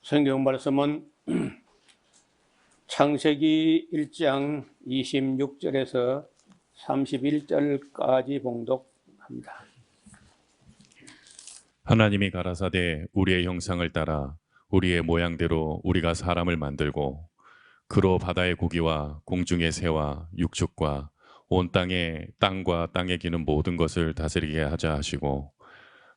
성경 말씀은 창세기 1장 26절에서 31절까지 봉독합니다. 하나님이 가라사대 우리의 형상을 따라 우리의 모양대로 우리가 사람을 만들고 그로 바다의 고기와 공중의 새와 육축과 온 땅과 땅에 기는 모든 것을 다스리게 하자 하시고,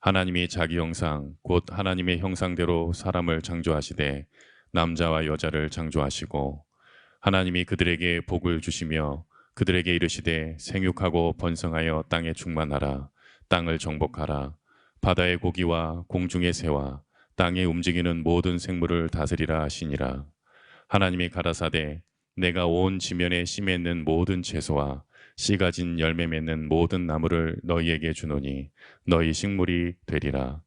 하나님이 자기 형상 곧 하나님의 형상대로 사람을 창조하시되 남자와 여자를 창조하시고, 하나님이 그들에게 복을 주시며 그들에게 이르시되 생육하고 번성하여 땅에 충만하라. 땅을 정복하라. 바다의 고기와 공중의 새와 땅에 움직이는 모든 생물을 다스리라 하시니라. 하나님이 가라사대 내가 온 지면에 씨 맺는 모든 채소와 씨 가진 열매 맺는 모든 나무를 너희에게 주노니 너희 식물이 되리라.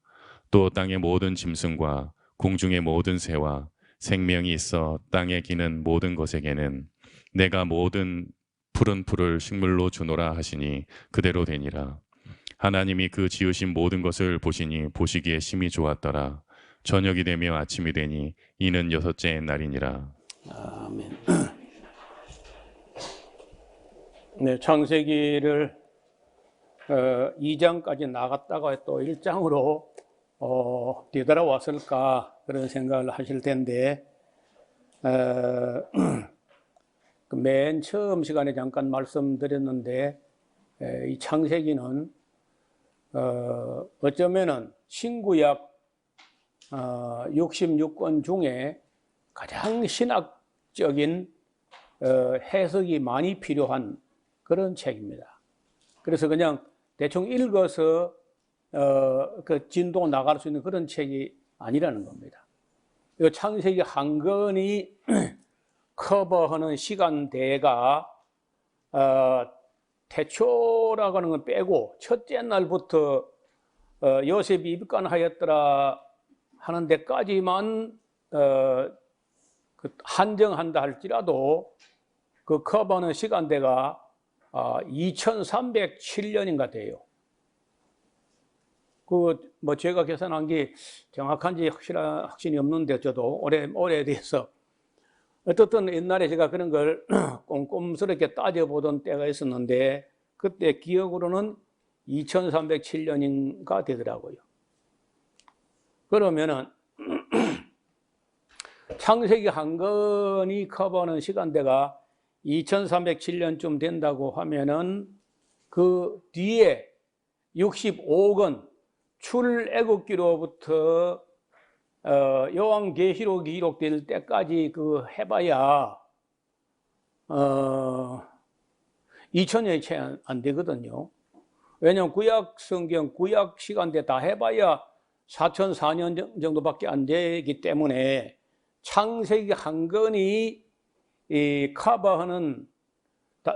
또 땅의 모든 짐승과 공중의 모든 새와 생명이 있어 땅에 기는 모든 것에게는 내가 모든 푸른 풀을 식물로 주노라 하시니 그대로 되니라. 하나님이 그 지으신 모든 것을 보시니 보시기에 심히 좋았더라. 저녁이 되며 아침이 되니 이는 여섯째 날이니라. 아멘. 네, 창세기를 2장까지 나갔다가 또 1장으로 뒤돌아왔을까 그런 생각을 하실 텐데, 맨 처음 시간에 잠깐 말씀드렸는데, 이 창세기는 어쩌면은 신구약 66권 중에 가장 신학적인 해석이 많이 필요한 그런 책입니다. 그래서 그냥 대충 읽어서 그 진도 나갈 수 있는 그런 책이 아니라는 겁니다. 이 창세기 한 권이 커버하는 시간대가 태초라고 하는 건 빼고 첫째 날부터 요셉이 입간하였더라 하는 데까지만 한정한다 할지라도 그 커버하는 시간대가 2307년인가 돼요. 뭐 제가 계산한 게 정확한지 확신이 없는데 저도 오래돼서 어떻든 옛날에 제가 그런 걸 꼼꼼스럽게 따져보던 때가 있었는데 그때 기억으로는 2307년인가 되더라고요. 그러면은 창세기 한 권이 커버하는 시간대가 2307년쯤 된다고 하면은 그 뒤에 65권 출애굽기로부터 요한계시록이 기록될 때까지 그 해봐야 2000년이 채 안 되거든요. 왜냐하면 구약 성경 구약 시간대 다 해봐야 4004년 정도밖에 안 되기 때문에 창세기 한 권이 커버하는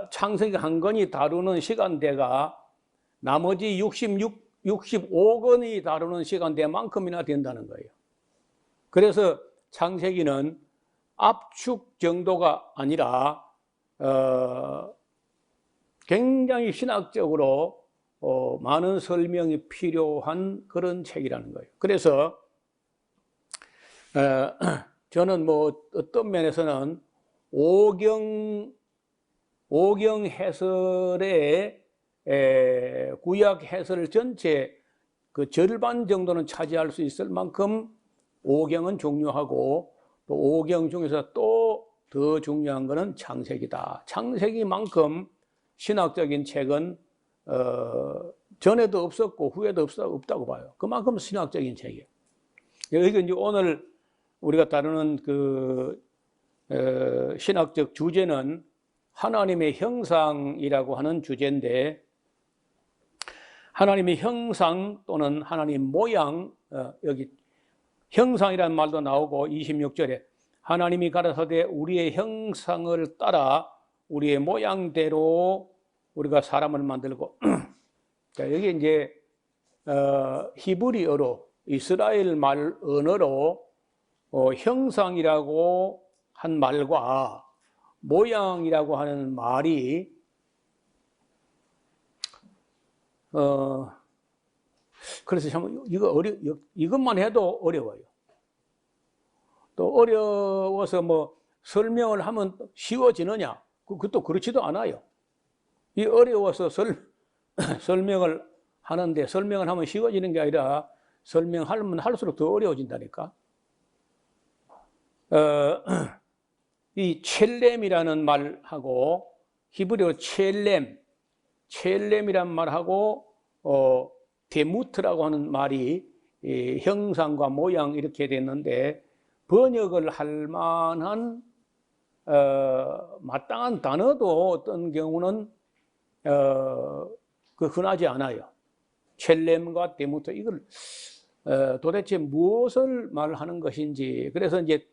창세기 한 권이 다루는 시간대가 나머지 65권이 다루는 시간대만큼이나 된다는 거예요. 그래서 창세기는 압축 정도가 아니라 굉장히 신학적으로 많은 설명이 필요한 그런 책이라는 거예요. 그래서 저는 뭐 어떤 면에서는 오경 해설의 구약 해설 전체 그 절반 정도는 차지할 수 있을 만큼 오경은 중요하고, 또 오경 중에서 또 더 중요한 것은 창세기다. 창세기만큼 신학적인 책은 전에도 없었고 후에도 없다고 봐요. 그만큼 신학적인 책이에요. 여기 이제 오늘 우리가 다루는 그 신학적 주제는 하나님의 형상이라고 하는 주제인데, 하나님의 형상 또는 하나님 모양, 여기 형상이라는 말도 나오고 26절에 하나님이 가라사대 우리의 형상을 따라 우리의 모양대로 우리가 사람을 만들고 자, 여기 이제 히브리어로 이스라엘 말 언어로 형상이라고 한 말과 모양이라고 하는 말이 그래서 참 이것만 해도 어려워요. 또 어려워서 뭐 설명을 하면 쉬워지느냐? 그것도 그렇지도 않아요. 이 어려워서 설명을 하는데 설명을 하면 쉬워지는 게 아니라 설명하면 할수록 더 어려워진다니까. 이 첼렘이라는 말하고 히브리어 첼렘이란 말하고 데무트라고 하는 말이 형상과 모양 이렇게 됐는데 번역을 할 만한 마땅한 단어도 어떤 경우는 흔하지 않아요. 첼렘과 데무트 이걸 도대체 무엇을 말하는 것인지. 그래서 이제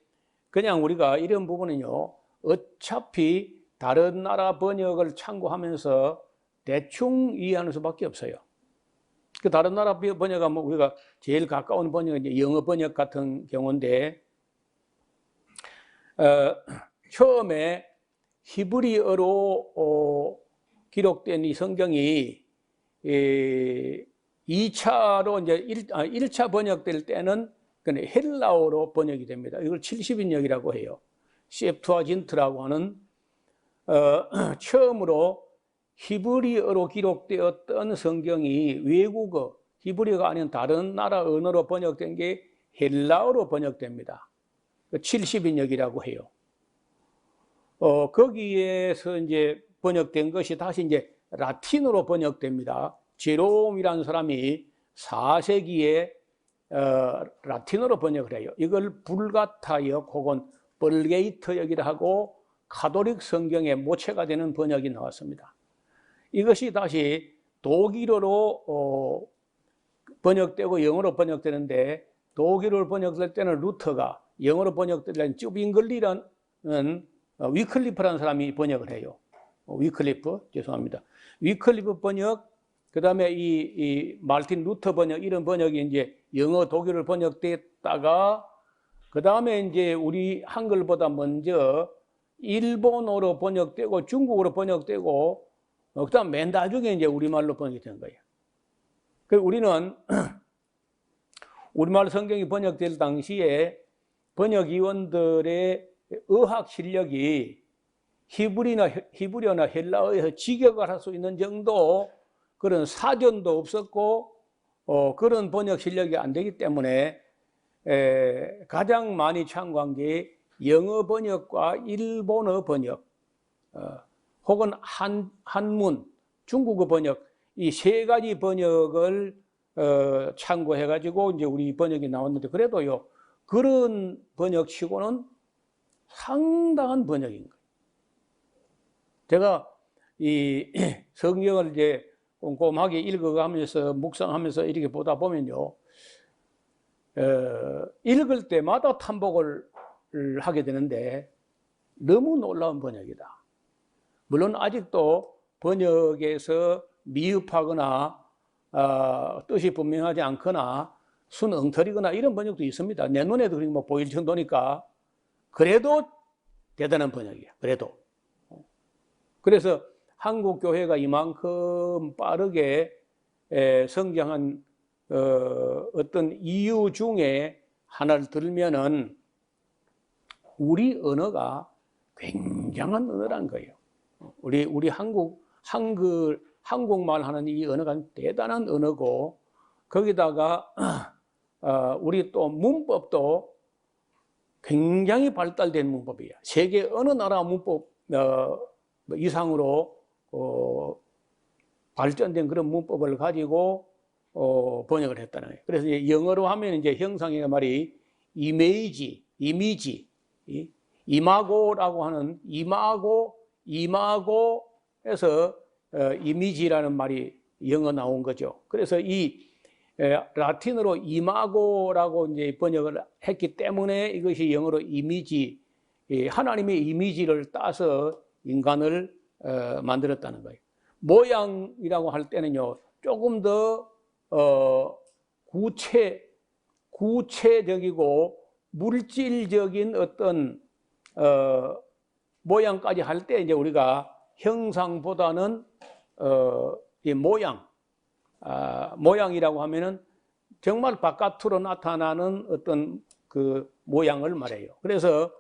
그냥 우리가 이런 부분은요, 어차피 다른 나라 번역을 참고하면서 대충 이해하는 수밖에 없어요. 그 다른 나라 번역하면 우리가 제일 가까운 번역은 이제 영어 번역 같은 경우인데, 처음에 히브리어로 기록된 이 성경이 2차로 이제 1차 번역될 때는 헬라어로 번역이 됩니다. 이걸 70인역이라고 해요. 셉투아진트라고 하는 처음으로 히브리어로 기록되었던 성경이 외국어, 히브리어가 아닌 다른 나라 언어로 번역된 게 헬라어로 번역됩니다. 70인역이라고 해요. 거기에서 이제 번역된 것이 다시 이제 라틴어로 번역됩니다. 제롬이라는 사람이 4세기에 라틴어로 번역을 해요. 이걸 불가타역 혹은 벌게이터역이라 하고 가톨릭 성경의 모체가 되는 번역이 나왔습니다. 이것이 다시 독일어로 번역되고 영어로 번역되는데 독일어로 번역될 때는 루터가, 영어로 번역될 때는 쭈빙글리라는 위클리프라는 사람이 번역을 해요. 위클리프, 죄송합니다. 위클리프 번역, 그 다음에 이 말틴 루터 번역, 이런 번역이 이제 영어, 독일어 번역됐다가, 그 다음에 이제 우리 한글보다 먼저 일본어로 번역되고 중국어로 번역되고, 그 다음 맨 나중에 이제 우리말로 번역이 된 거예요. 그래서 우리는 우리말 성경이 번역될 당시에 번역위원들의 어학 실력이 히브리어나 헬라어에서 직역을 할 수 있는 정도 그런 사전도 없었고 그런 번역 실력이 안 되기 때문에 가장 많이 참고한 게 영어 번역과 일본어 번역 혹은 한문, 중국어 번역, 이 세 가지 번역을 참고해 가지고 이제 우리 번역이 나왔는데, 그래도요 그런 번역치고는 상당한 번역인 거예요. 제가 이 성경을 이제 꼼꼼하게 읽어가면서 묵상하면서 이렇게 보다 보면요, 읽을 때마다 탐복을 하게 되는데 너무 놀라운 번역이다. 물론 아직도 번역에서 미흡하거나 뜻이 분명하지 않거나 순엉터리거나 이런 번역도 있습니다. 내 눈에도 뭐 보일 정도니까. 그래도 대단한 번역이에요. 그래도. 그래서 한국 교회가 이만큼 빠르게 성장한 어떤 이유 중에 하나를 들면은 우리 언어가 굉장한 언어란 거예요. 우리 한국말 하는 이 언어가 대단한 언어고, 거기다가 우리 또 문법도 굉장히 발달된 문법이에요. 세계 어느 나라 문법 이상으로 발전된 그런 문법을 가지고 번역을 했다는 거예요. 그래서 이제 영어로 하면 이제 형상의 말이 이미지, 이마고라고 하는 이마고에서 이미지라는 말이 영어 나온 거죠. 그래서 이 라틴어로 이마고라고 이제 번역을 했기 때문에 이것이 영어로 이미지, 하나님의 이미지를 따서 인간을 만들었다는 거예요. 모양이라고 할 때는요, 조금 더 구체적이고 물질적인 어떤 모양까지 할 때 이제 우리가 형상보다는 이 모양이라고 하면은 정말 바깥으로 나타나는 어떤 그 모양을 말해요. 그래서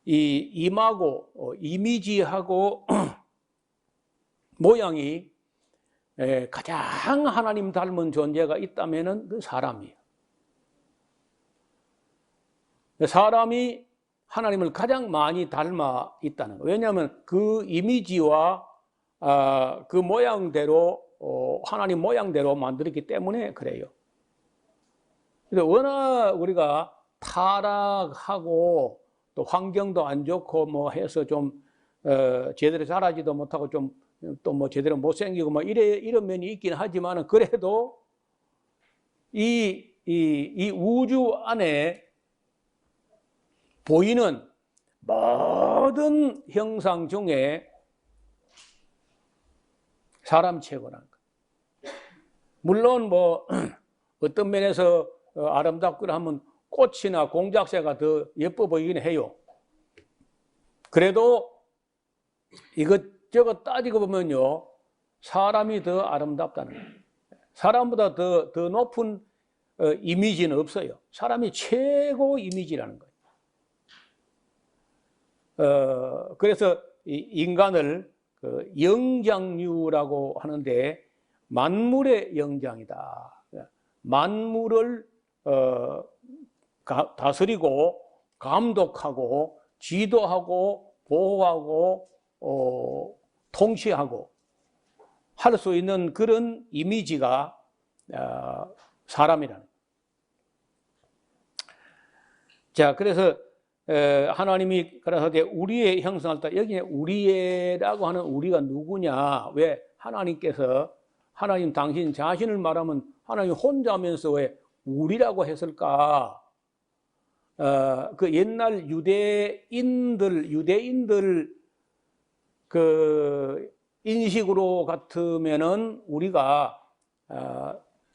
이 임하고 이미지하고 모양이 가장 하나님 닮은 존재가 있다면은 그 사람이에요. 사람이 하나님을 가장 많이 닮아 있다는 거예요. 왜냐하면 그 이미지와 그 모양대로 하나님 모양대로 만들었기 때문에 그래요. 그래서 워낙 우리가 타락하고 또 환경도 안 좋고 뭐 해서 좀 제대로 자라지도 못하고 좀 또 뭐 제대로 못생기고 뭐 이런 면이 있긴 하지만 그래도 이 우주 안에 보이는 모든 형상 중에 사람 최고라는 거예요. 물론 뭐 어떤 면에서 아름답거나 하면 꽃이나 공작새가 더 예뻐 보이긴 해요. 그래도 이것저것 따지고 보면요, 사람이 더 아름답다는 거예요. 사람보다 더 높은 이미지는 없어요. 사람이 최고 이미지라는 거예요. 그래서 인간을 영장류라고 하는데 만물의 영장이다. 만물을 다스리고 감독하고 지도하고 보호하고 통치하고 할 수 있는 그런 이미지가 사람이라는 거예요. 자, 그래서 하나님이 가라사대 우리의 형상을 따라, 여기 우리라고 하는 우리가 누구냐? 왜 하나님께서 하나님 당신 자신을 말하면 하나님 혼자면서 왜 우리라고 했을까? 그 옛날 유대인들 그 인식으로 같으면은 우리가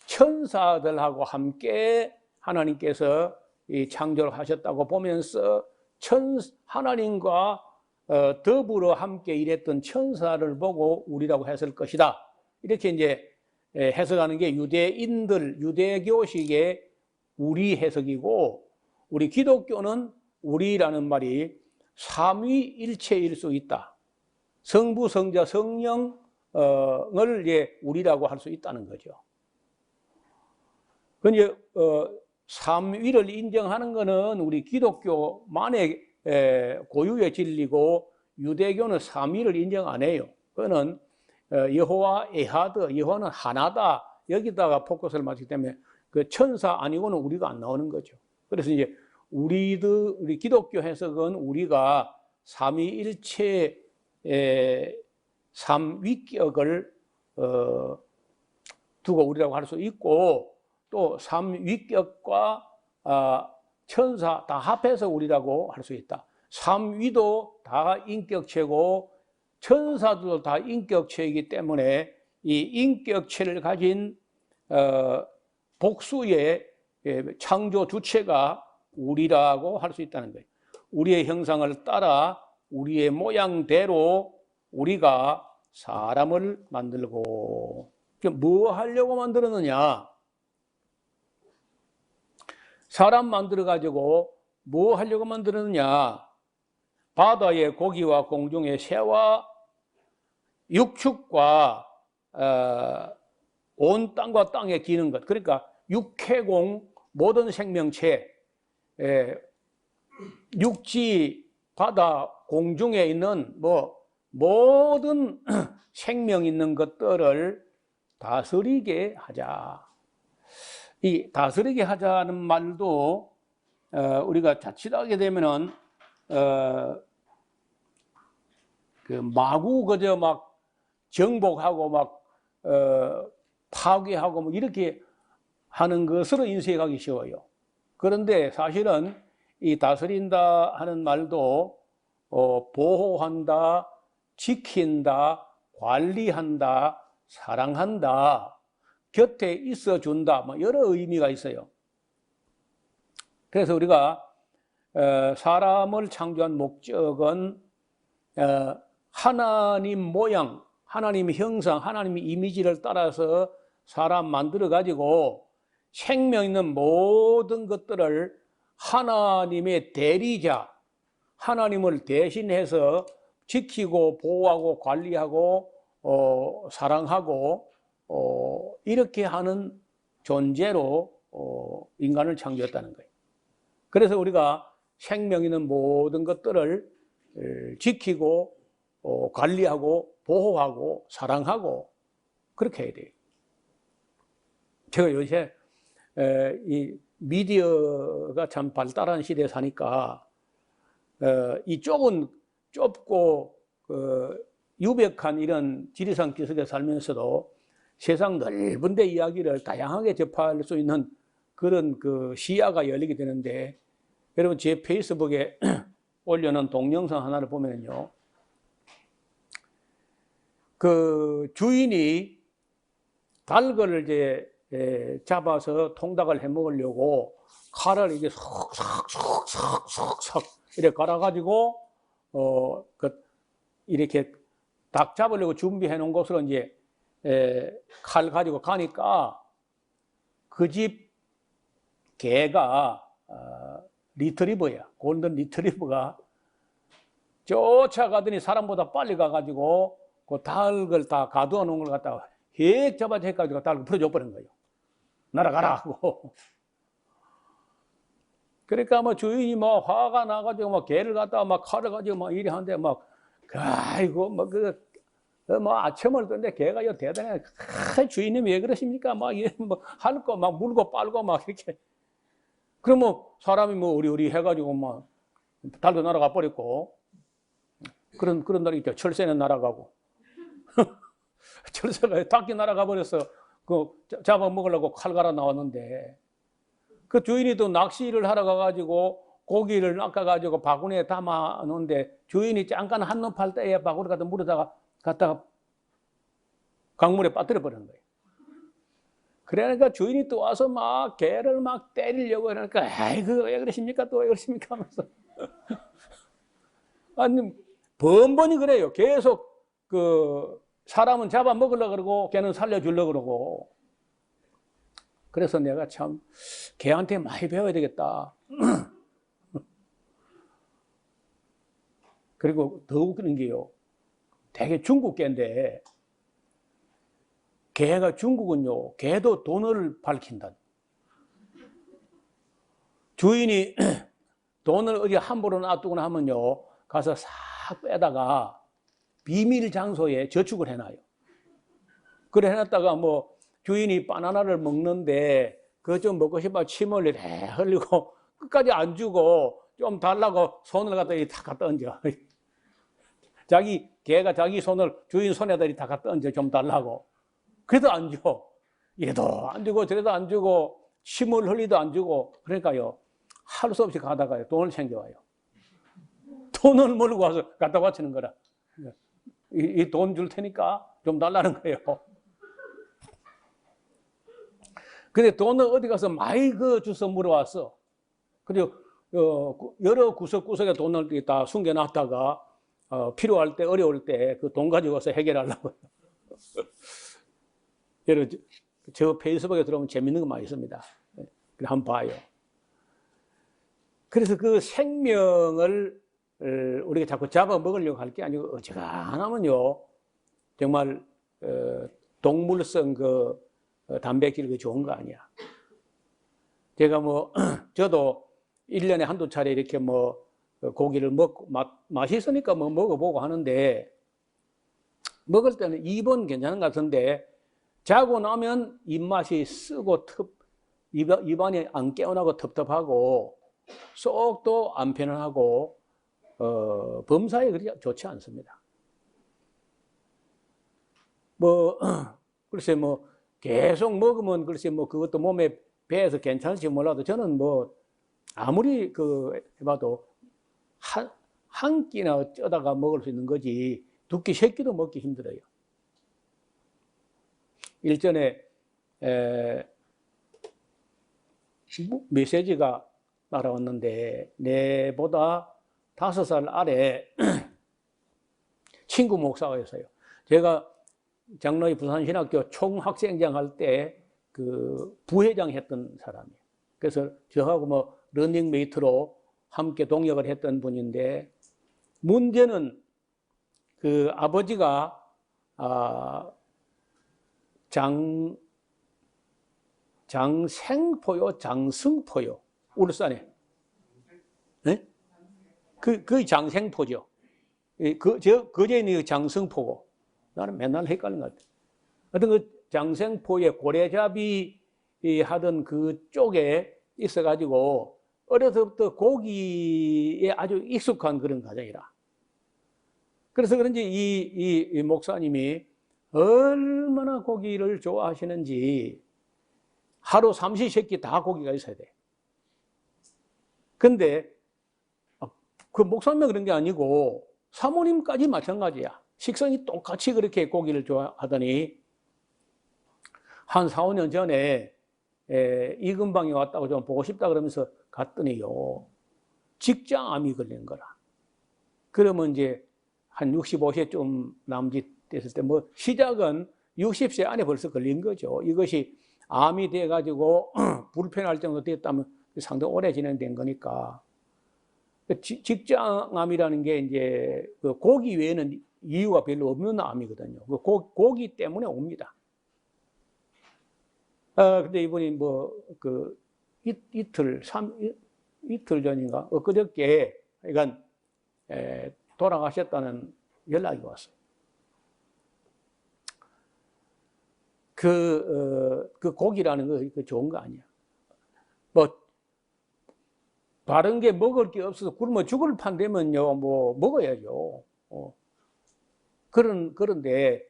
천사들하고 함께 하나님께서 이 창조를 하셨다고 보면서 하나님과 더불어 함께 일했던 천사를 보고 우리라고 했을 것이다. 이렇게 이제 해석하는 게 유대교식의 우리 해석이고, 우리 기독교는 우리라는 말이 삼위일체일 수 있다. 성부, 성자, 성령을 우리라고 할 수 있다는 거죠. 근데 삼위를 인정하는 것은 우리 기독교만의 고유의 진리고, 유대교는 삼위를 인정 안 해요. 그거는 여호와 에하드, 여호와는 하나다, 여기다가 포커스를 맞추기 때문에 그 천사 아니고는 우리가 안 나오는 거죠. 그래서 이제 우리 기독교 해석은 우리가 삼위일체의 삼위격을 두고 우리라고 할 수 있고, 또 삼위격과 천사 다 합해서 우리라고 할 수 있다. 삼위도 다 인격체고 천사도 다 인격체이기 때문에 이 인격체를 가진 복수의 창조 주체가 우리라고 할 수 있다는 거예요. 우리의 형상을 따라 우리의 모양대로 우리가 사람을 만들고, 뭐 하려고 만들었느냐? 사람 만들어가지고 뭐 하려고 만들었느냐? 바다의 고기와 공중의 새와 육축과 온 땅과 땅에 기는 것, 그러니까 육해공 모든 생명체, 육지, 바다, 공중에 있는 모든 생명 있는 것들을 다스리게 하자. 이 다스리게 하자는 말도 우리가 자칫하게 되면은 그 마구 그저 막 정복하고 막 파괴하고 뭐 이렇게 하는 것으로 인식하기 쉬워요. 그런데 사실은 이 다스린다 하는 말도 보호한다, 지킨다, 관리한다, 사랑한다, 곁에 있어준다, 뭐 여러 의미가 있어요. 그래서 우리가 사람을 창조한 목적은 하나님 모양, 하나님 형상, 하나님 이미지를 따라서 사람 만들어 가지고 생명 있는 모든 것들을 하나님의 대리자, 하나님을 대신해서 지키고 보호하고 관리하고 사랑하고 이렇게 하는 존재로 인간을 창조했다는 거예요. 그래서 우리가 생명 있는 모든 것들을 지키고 관리하고 보호하고 사랑하고 그렇게 해야 돼요. 제가 요새 이 미디어가 참 발달한 시대에 사니까 이 좁고 유백한 이런 지리산 기슭에 살면서도 세상 넓은 데 이야기를 다양하게 접할 수 있는 그런 그 시야가 열리게 되는데, 여러분 제 페이스북에 올려놓은 동영상 하나를 보면요, 그 주인이 닭을 이제 잡아서 통닭을 해 먹으려고 칼을 이게 석석석석석 이렇게 갈아가지고 이렇게 닭 잡으려고 준비해 놓은 곳으로 이제 칼 가지고 가니까 그 집 개가 리트리버야. 골든 리트리버가 쫓아가더니 사람보다 빨리 가가지고 그 닭을 다 가두어 놓은 걸 갖다가 헥 잡아서 해가지고 닭을 풀어줘 버린 거예요. 날아가라 하고. 그러니까 뭐 주인이 뭐 화가 나가지고 막 개를 갖다가 막 칼을 가지고 막 이리 하는데 막 아이고 뭐 뭐 아첨을 떴는데 개가 요 대단해. 주인님 왜 그러십니까? 막 뭐 할 거 막 물고 빨고 막 이렇게. 그러면 사람이 뭐 우리 해가지고 막 달도 날아가 버렸고, 그런 날이 있죠. 철새는 날아가고. 철새가 닭이 날아가 버렸어. 그 잡아 먹으려고 칼 갈아 나왔는데, 그 주인이 또 낚시를 하러 가가지고 고기를 낚아가지고 바구니에 담아 놓는데, 주인이 잠깐 한눈 팔 때에 바구니 갖다 물에다가 갖다가 강물에 빠뜨려 버리는 거예요. 그러니까 주인이 또 와서 막 개를 막 때리려고 그러니까, 아이고 왜 그러십니까? 또 왜 그러십니까? 하면서. 아니 번번이 그래요. 계속 그 사람은 잡아 먹으려고 그러고 개는 살려주려고 그러고. 그래서 내가 참 개한테 많이 배워야 되겠다. 그리고 더 웃기는 게요, 되게 중국 개인데, 개가 중국은요, 개도 돈을 밝힌다. 주인이 돈을 어디 함부로 놔두거나 하면요, 가서 싹 빼다가 비밀 장소에 저축을 해놔요. 그래 해놨다가 뭐 주인이 바나나를 먹는데 그거 좀 먹고 싶어 침을 이래 흘리고 끝까지 안 주고 좀 달라고 손을 갖다 다 갖다 얹어. 개가 자기 손을 주인 손에다 다 갖다 얹어, 좀 달라고. 그래도 안 줘. 이래도 안 주고 저래도 안 주고 침을 흘리도 안 주고. 그러니까요, 할 수 없이 가다가요 돈을 챙겨와요. 돈을 몰고 와서 갖다 바치는 거라. 이 돈 줄 테니까 좀 달라는 거예요. 근데 돈을 어디 가서 많이 주워 물어왔어. 그리고 여러 구석구석에 돈을 다 숨겨놨다가 필요할 때, 어려울 때 그 돈 가지고 와서 해결하려고요. 여러분, 저 페이스북에 들어오면 재밌는 거 많이 있습니다. 한번 봐요. 그래서 그 생명을 우리가 자꾸 잡아먹으려고 할 게 아니고, 어지간하면요, 정말 동물성 그 단백질 그 좋은 거 아니야. 제가 뭐 저도 1년에 한두 차례 이렇게 뭐 고기를 먹고 맛있으니까 뭐 먹어보고 하는데, 먹을 때는 입은 괜찮은 것 같은데 자고 나면 입맛이 쓰고 입안이 안 개운하고 텁텁하고 속도 안 편안하고 범사에 그리 좋지 않습니다. 뭐 글쎄 뭐 계속 먹으면 글쎄 뭐 그것도 몸에 배에서 괜찮을지 몰라도, 저는 뭐 아무리 해봐도 한 끼나 쪄다가 먹을 수 있는 거지 두 끼, 세 끼도 먹기 힘들어요. 일전에 메시지가 날아왔는데, 내보다 5살 아래 친구 목사가 있어요. 제가 장로의 부산신학교 총학생장 할 때 그 부회장 했던 사람이에요. 그래서 저하고 뭐 러닝메이트로 함께 동역을 했던 분인데, 문제는 그 아버지가 장생포요, 장승포요, 울산에. 네? 그게 장생포죠. 그제 있는 장승포고, 나는 맨날 헷갈린 것 같아. 하여튼 그 장생포의 고래잡이 하던 그쪽에 있어가지고, 어려서부터 고기에 아주 익숙한 그런 가정이라. 그래서 그런지 이 목사님이 얼마나 고기를 좋아하시는지 하루 삼시세끼 다 고기가 있어야 돼. 근데 그 목사님은 그런 게 아니고 사모님까지 마찬가지야. 식성이 똑같이 그렇게 고기를 좋아하더니 한 4, 5년 전에 이근방에 왔다고 좀 보고 싶다 그러면서 갔더니요, 직장암이 걸린 거라. 그러면 이제 한 65세 좀 남짓 됐을 때, 뭐 시작은 60세 안에 벌써 걸린 거죠. 이것이 암이 돼가지고 불편할 정도 됐다면 상당히 오래 진행된 거니까. 직장암이라는 게 이제 그 고기 외에는 이유가 별로 없는 암이거든요. 그 고기 때문에 옵니다. 근데 이분이 뭐 그 이틀 전인가 엊그저께 그러니까 돌아가셨다는 연락이 왔어요. 그 고기라는 거 좋은 거 아니야. 뭐 다른 게 먹을 게 없어서 굶어 죽을 판되면요, 뭐 먹어야죠. 그런데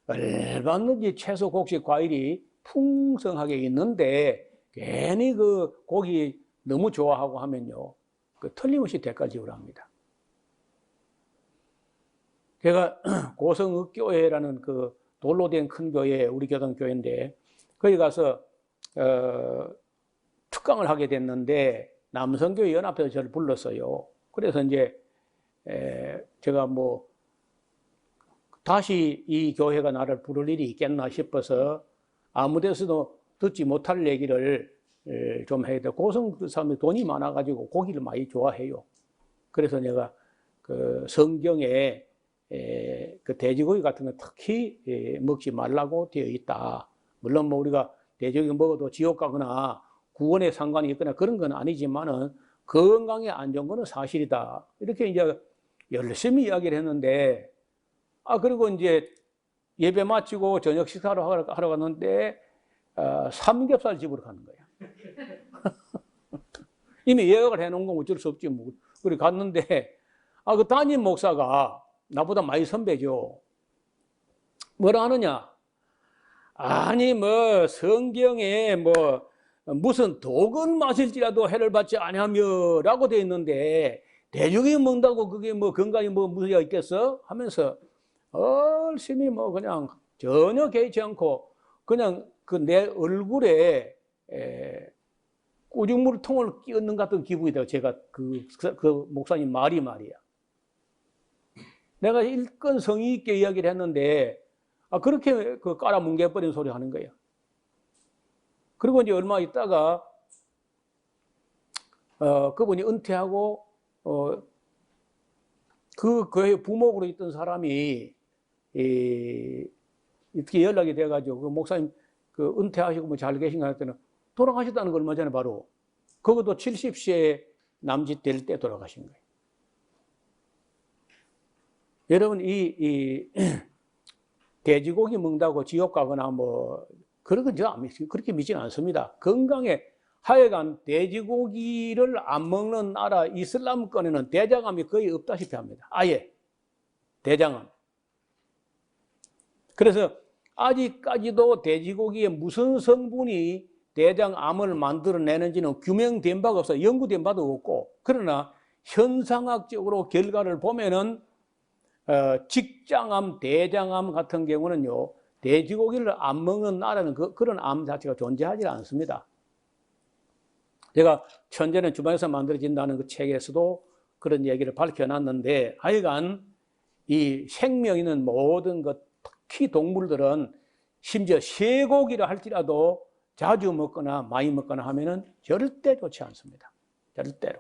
얼마든지 채소, 곡식, 과일이 풍성하게 있는데 괜히 그 고기 너무 좋아하고 하면요, 그 틀림없이 대가를 지으려 합니다. 제가 고성읍교회라는 그 돌로 된 큰 교회, 우리 교단교회인데 거기 가서 특강을 하게 됐는데 남성교회 연합회에서 저를 불렀어요. 그래서 이제 제가 뭐 다시 이 교회가 나를 부를 일이 있겠나 싶어서 아무 데서도 듣지 못할 얘기를 좀 해야 돼. 고성 그 사람이 돈이 많아가지고 고기를 많이 좋아해요. 그래서 내가 그 성경에 그 돼지고기 같은 거 특히 먹지 말라고 되어 있다. 물론 뭐 우리가 돼지고기 먹어도 지옥 가거나 구원에 상관이 있거나 그런 건 아니지만은 건강에 안 좋은 거는 사실이다. 이렇게 이제 열심히 이야기를 했는데, 그리고 이제 예배 마치고 저녁 식사를 하러 갔는데 삼겹살 집으로 가는 거야. 이미 예약을 해놓은 건 어쩔 수 없지 뭐. 그래 갔는데 그 담임 목사가 나보다 많이 선배죠. 뭐라 하느냐? 아니 뭐 성경에 뭐 무슨 독은 마실지라도 해를 받지 아니하며라고 돼 있는데 돼지고기 먹는다고 그게 뭐 건강에 뭐 문제가 있겠어? 하면서 열심히 뭐 그냥 전혀 개의치 않고 그냥 그 내 얼굴에 꾸중물통을 끼얹는 같은 기분이 돼요. 제가 그 목사님 말이야. 내가 일건 성의 있게 이야기를 했는데 그렇게 그 깔아 뭉개버린 소리 하는 거예요. 그리고 이제 얼마 있다가 그분이 은퇴하고 그 교회 부목으로 있던 사람이 이렇게 연락이 돼가지고 그 목사님 그 은퇴하시고 뭐 잘 계신가 했더니 돌아가셨다는 걸 얼마 전에 바로 그것도 70세 남짓 될 때 돌아가신 거예요. 여러분 이 돼지고기 먹는다고 지옥 가거나 뭐 그런 건 저 그렇게 믿지는 않습니다. 건강에 하여간 돼지고기를 안 먹는 나라 이슬람권에는 대장암이 거의 없다시피 합니다. 아예 대장암. 그래서 아직까지도 돼지고기에 무슨 성분이 대장암을 만들어내는지는 규명된 바가 없어요. 연구된 바도 없고. 그러나 현상학적으로 결과를 보면은 직장암, 대장암 같은 경우는요, 돼지고기를 안 먹는 나라는 그런 암 자체가 존재하지 않습니다. 제가 천재는 주방에서 만들어진다는 그 책에서도 그런 얘기를 밝혀놨는데, 하여간 이 생명 있는 모든 것, 특히 동물들은 심지어 쇠고기를 할지라도 자주 먹거나 많이 먹거나 하면은 절대 좋지 않습니다. 절대로.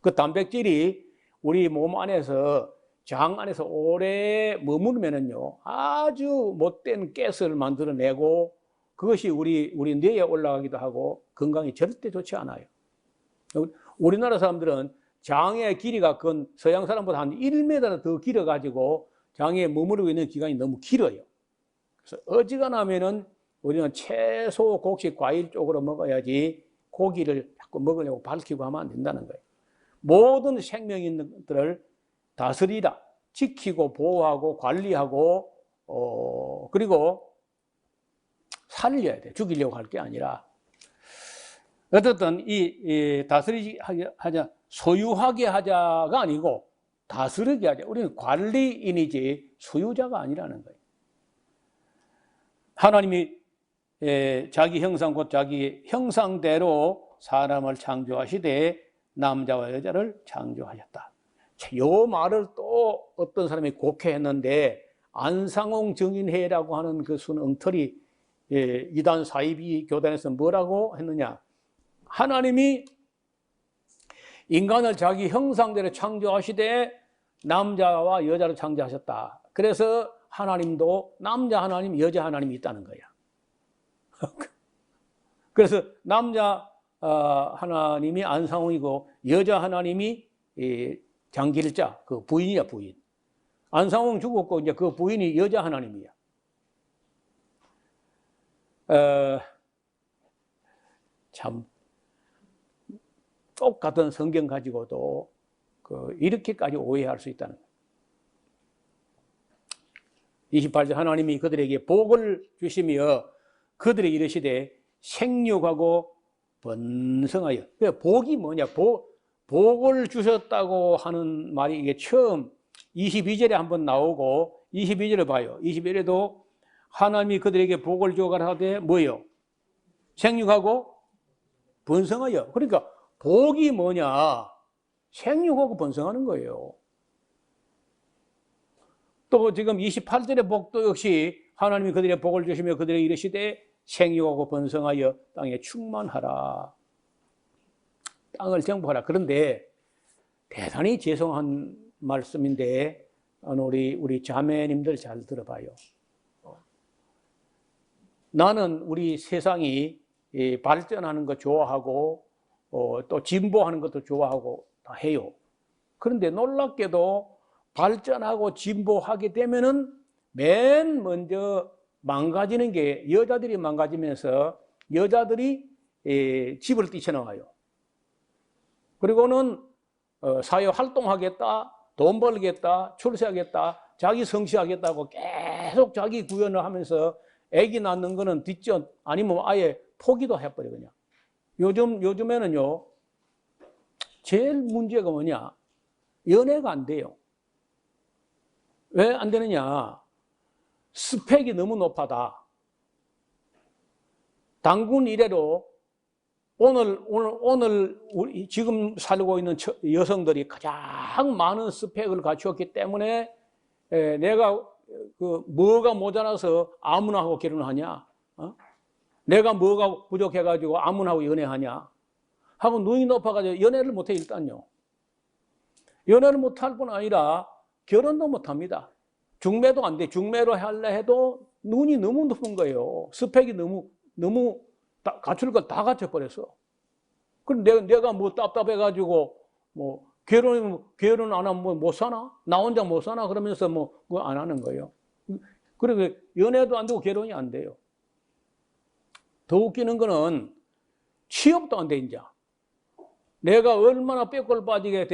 그 단백질이 우리 몸 안에서 장 안에서 오래 머무르면은요 아주 못된 가스를 만들어내고 그것이 우리 뇌에 올라가기도 하고 건강에 절대 좋지 않아요. 우리나라 사람들은 장의 길이가 건 서양 사람보다 한 1m 더 길어가지고 장에 머무르고 있는 기간이 너무 길어요. 그래서 어지간하면은 우리는 채소, 곡식, 과일 쪽으로 먹어야지 고기를 자꾸 먹으려고 밝히고 하면 안 된다는 거예요. 모든 생명인들을 다스리라, 지키고 보호하고 관리하고 그리고 살려야 돼. 죽이려고 할 게 아니라. 어쨌든 이 다스리게 하자, 소유하게 하자가 아니고 다스리게 하자. 우리는 관리인이지 소유자가 아니라는 거예요. 하나님이 자기 형상 곧 자기 형상대로 사람을 창조하시되 남자와 여자를 창조하셨다. 이 말을 또 어떤 사람이 곡해했는데 안상홍 정인회라고 하는 그 순엉터리 이단 사이비 교단에서 뭐라고 했느냐. 하나님이 인간을 자기 형상대로 창조하시되 남자와 여자를 창조하셨다. 그래서 하나님도 남자 하나님, 여자 하나님이 있다는 거야. 그래서 남자 하나님이 안상홍이고 여자 하나님이 장길자, 그 부인이야, 부인. 안상홍 죽었고 이제 그 부인이 여자 하나님이야. 참 똑같은 성경 가지고도 이렇게까지 오해할 수 있다는 거예요. 28절 하나님이 그들에게 복을 주시며 그들에게 이르시되 생육하고 번성하여. 복이 뭐냐? 복을 주셨다고 하는 말이 이게 처음 22절에 한번 나오고 22절을 봐요. 22절에도 하나님이 그들에게 복을 주어 가라사대 뭐예요? 생육하고 번성하여. 그러니까 복이 뭐냐? 생육하고 번성하는 거예요. 또 지금 28절의 복도 역시 하나님이 그들의 복을 주시며 그들에게 이르시되 생육하고 번성하여 땅에 충만하라. 땅을 정복하라. 그런데 대단히 죄송한 말씀인데 우리 자매님들 잘 들어봐요. 나는 우리 세상이 발전하는 거 좋아하고 또 진보하는 것도 좋아하고 다 해요. 그런데 놀랍게도 발전하고 진보하게 되면은 맨 먼저 망가지는 게 여자들이 망가지면서 여자들이 집을 뛰쳐나와요. 그리고는 사회 활동하겠다, 돈 벌겠다, 출세하겠다, 자기 성취하겠다고 계속 자기 구현을 하면서 아기 낳는 거는 뒷전 아니면 아예 포기도 해버려 그냥. 요즘에는요 제일 문제가 뭐냐? 연애가 안 돼요. 왜 안 되느냐? 스펙이 너무 높아다. 단군 이래로 오늘 우리 지금 살고 있는 여성들이 가장 많은 스펙을 갖추었기 때문에 내가 뭐가 모자라서 아무나 하고 결혼하냐? 내가 뭐가 부족해가지고 아무나 하고 연애하냐? 하고 눈이 높아가지고 연애를 못해 일단요. 연애를 못할 뿐 아니라 결혼도 못합니다. 중매도 안 돼. 중매로 하려 해도 눈이 너무 높은 거예요. 스펙이 너무 갖출 걸 다 갖춰버렸어. 그럼 내가 뭐 답답해가지고 뭐 결혼 안 하면 뭐 못 사나? 나 혼자 못 사나? 그러면서 뭐 안 하는 거예요. 그리고 연애도 안 되고 결혼이 안 돼요. 더 웃기는 거는 취업도 안 돼, 이제. 내가 얼마나 빼골 빠지게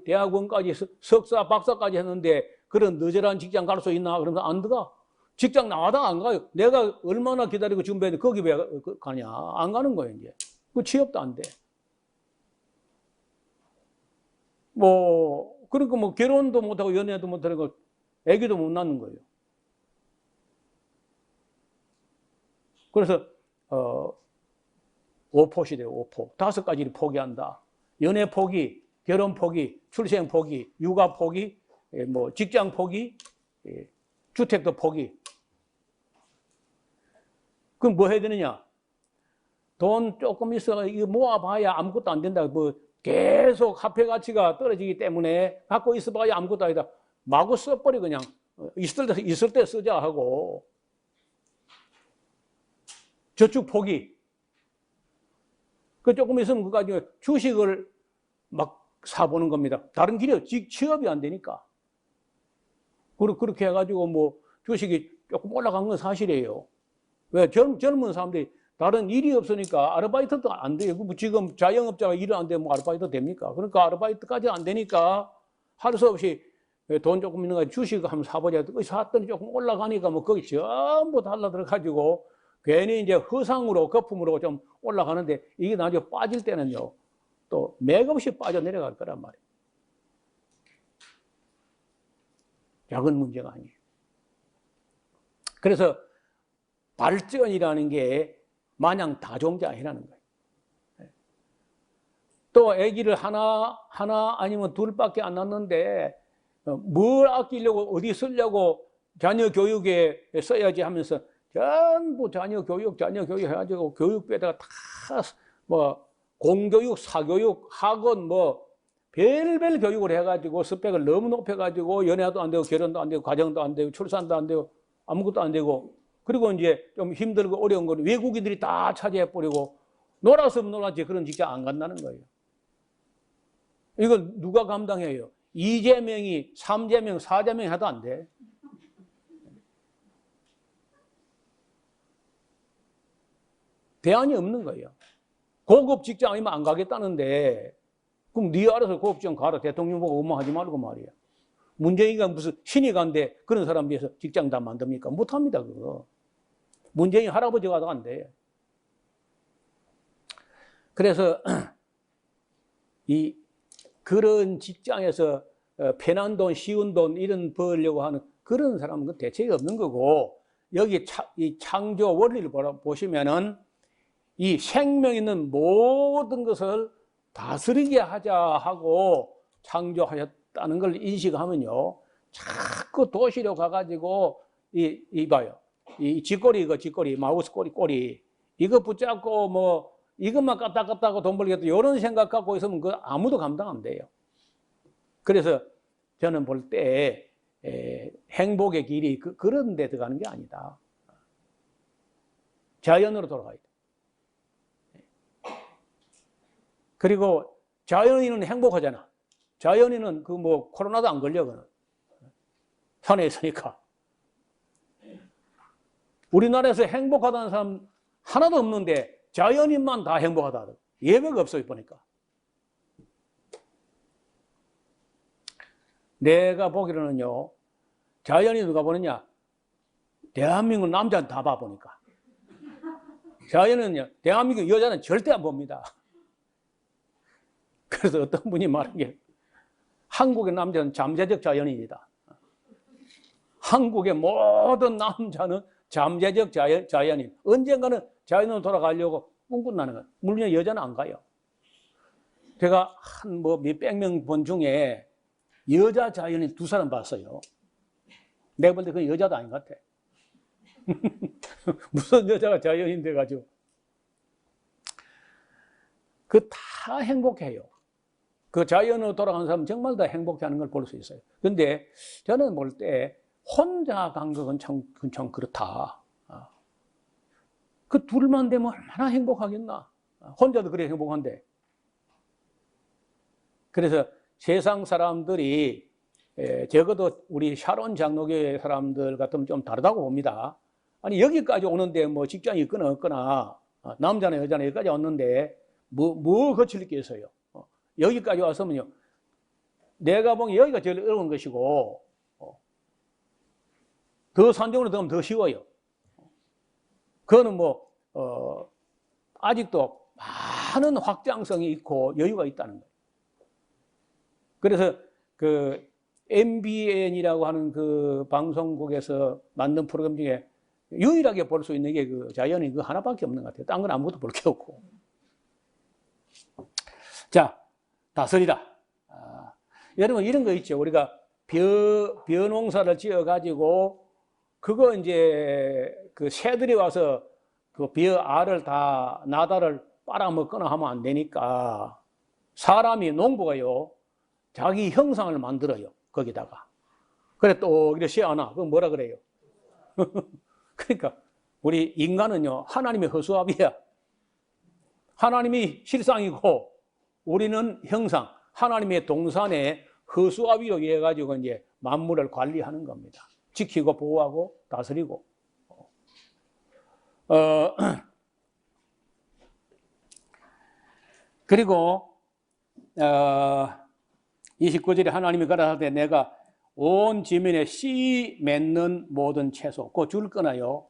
대학원까지 석사, 박사까지 했는데 그런 너절한 직장 갈 수 있나? 그러면서 안 들어가. 직장 나와다 안 가요. 내가 얼마나 기다리고 준비했는데 거기 왜 가냐? 안 가는 거예요, 이제. 그 취업도 안 돼. 그러니까 결혼도 못하고 연애도 못하고 애기도 못 낳는 거예요. 그래서, 5포시돼요, 5포. 5가지를 포기한다. 연애 포기, 결혼 포기, 출생 포기, 육아 포기, 직장 포기, 주택도 포기. 그럼 뭐 해야 되느냐? 돈 조금 있어, 이거 모아봐야 아무것도 안 된다. 계속 화폐 가치가 떨어지기 때문에 갖고 있어봐야 아무것도 아니다. 마구 써버리 그냥 있을 때 쓰자 하고 저축 포기. 그 조금 있으면 그거 가지고 주식을 막 사보는 겁니다. 다른 길이 취업이 안 되니까. 그렇게 해가지고 뭐 주식이 조금 올라간 건 사실이에요. 왜? 젊은 사람들이 다른 일이 없으니까 아르바이트도 안 돼요. 지금 자영업자가 일을 안 되면 뭐 아르바이트 됩니까? 그러니까 아르바이트까지 안 되니까 할 수 없이 돈 조금 있는 거 주식 한번 사보자. 샀더니 조금 올라가니까 뭐 거기 전부 달라들어가지고 괜히 이제 허상으로 거품으로 좀 올라가는데 이게 나중에 빠질 때는요 또 맥없이 빠져 내려갈 거란 말이에요. 작은 문제가 아니에요. 그래서 발전이라는 게 마냥 다 좋은 게 아니라는 거예요. 또 아기를 하나 아니면 둘밖에 안 낳는데 뭘 아끼려고 어디 쓰려고 자녀 교육에 써야지 하면서 전부 자녀 교육 해가지고 교육비에다가 다 뭐 공교육, 사교육, 학원 뭐 별별 교육을 해가지고 스펙을 너무 높여가지고 연애도 안 되고 결혼도 안 되고 가정도 안 되고 출산도 안 되고 아무것도 안 되고 그리고 이제 좀 힘들고 어려운 건 외국인들이 다 차지해버리고 놀았으면 놀았지 그런 직장 안 간다는 거예요. 이걸 누가 감당해요? 이재명이 3재명, 4재명 해도 안 돼. 대안이 없는 거예요. 고급 직장 아니면 안 가겠다는데 그럼 네 알아서 고급 직장 가라. 대통령 보고 엄마하지 말고 말이야. 문재인이가 무슨 신이 간데 그런 사람 비해서 직장 다 만듭니까? 못합니다 그거. 문재인 할아버지가 도 안 돼. 그래서 그런 직장에서 편한 돈, 쉬운 돈 이런 벌려고 하는 그런 사람은 대책이 없는 거고 여기 이 창조 원리를 보시면은 이 생명 있는 모든 것을 다스리게 하자 하고 창조하셨다는 걸 인식하면요 자꾸 도시로 가가지고 봐요 이 쥐꼬리 마우스 꼬리 이거 붙잡고 뭐 이것만 까딱 하고 돈 벌겠다 이런 생각 갖고 있으면 그 아무도 감당 안 돼요. 그래서 저는 볼 때 행복의 길이 그런 데 들어가는 게 아니다. 자연으로 돌아가야 돼. 그리고 자연인은 행복하잖아. 자연인은 그 뭐 코로나도 안 걸려 그는 산에 있으니까. 우리나라에서 행복하다는 사람 하나도 없는데 자연인만 다 행복하다. 예외가 없어요 보니까. 내가 보기로는요 자연인 누가 보느냐 대한민국 남자는 다 봐보니까 자연은요 대한민국 여자는 절대 안 봅니다. 그래서 어떤 분이 말한 게 한국의 남자는 잠재적 자연인이다. 한국의 모든 남자는 잠재적 자연인. 언젠가는 자연으로 돌아가려고 꿈꾼다는 거예요. 물론 여자는 안 가요. 제가 한 뭐 몇백 명 본 중에 여자 자연인 2사람 봤어요. 내가 볼 때 그건 여자도 아닌 것 같아. 무슨 여자가 자연인 돼가지고. 그 다 행복해요. 그 자연으로 돌아가는 사람은 정말 다 행복해하는 걸 볼 수 있어요. 그런데 저는 볼 때 혼자 간 것은 참 그렇다. 그 둘만 되면 얼마나 행복하겠나. 혼자도 그래 행복한데. 그래서 세상 사람들이 적어도 우리 샤론 장로교회 사람들 같으면 좀 다르다고 봅니다. 아니 여기까지 오는데 뭐 직장이 있거나 없거나 남자나 여자나 여기까지 왔는데 뭐 거칠 게 있어요. 여기까지 왔으면요 내가 보기엔 여기가 제일 어려운 것이고 더 산정으로 들어가면 더 쉬워요. 그거는 뭐 아직도 많은 확장성이 있고 여유가 있다는 거예요. 그래서 그 MBN이라고 하는 그 방송국에서 만든 프로그램 중에 유일하게 볼 수 있는 게 그 자연인 그 하나밖에 없는 것 같아요. 딴 건 아무것도 볼 게 없고. 자, 다스리다. 여러분 이런 거 있죠. 우리가 벼농사를 지어가지고 그거 이제 그 새들이 와서 그 벼 알을 다 나다를 빨아먹거나 하면 안 되니까 사람이 농부가요 자기 형상을 만들어요 거기다가. 그래 또 이렇게 씌어놔. 그건 뭐라 그래요? 그러니까 우리 인간은요 하나님의 허수아비야. 하나님이 실상이고 우리는 형상, 하나님의 동산에 허수아비로 해가지고 이제 만물을 관리하는 겁니다. 지키고 보호하고 다스리고. 그리고 29절에 하나님이 가라사대 내가 온 지면에 씨 맺는 모든 채소, 그 줄 거나요.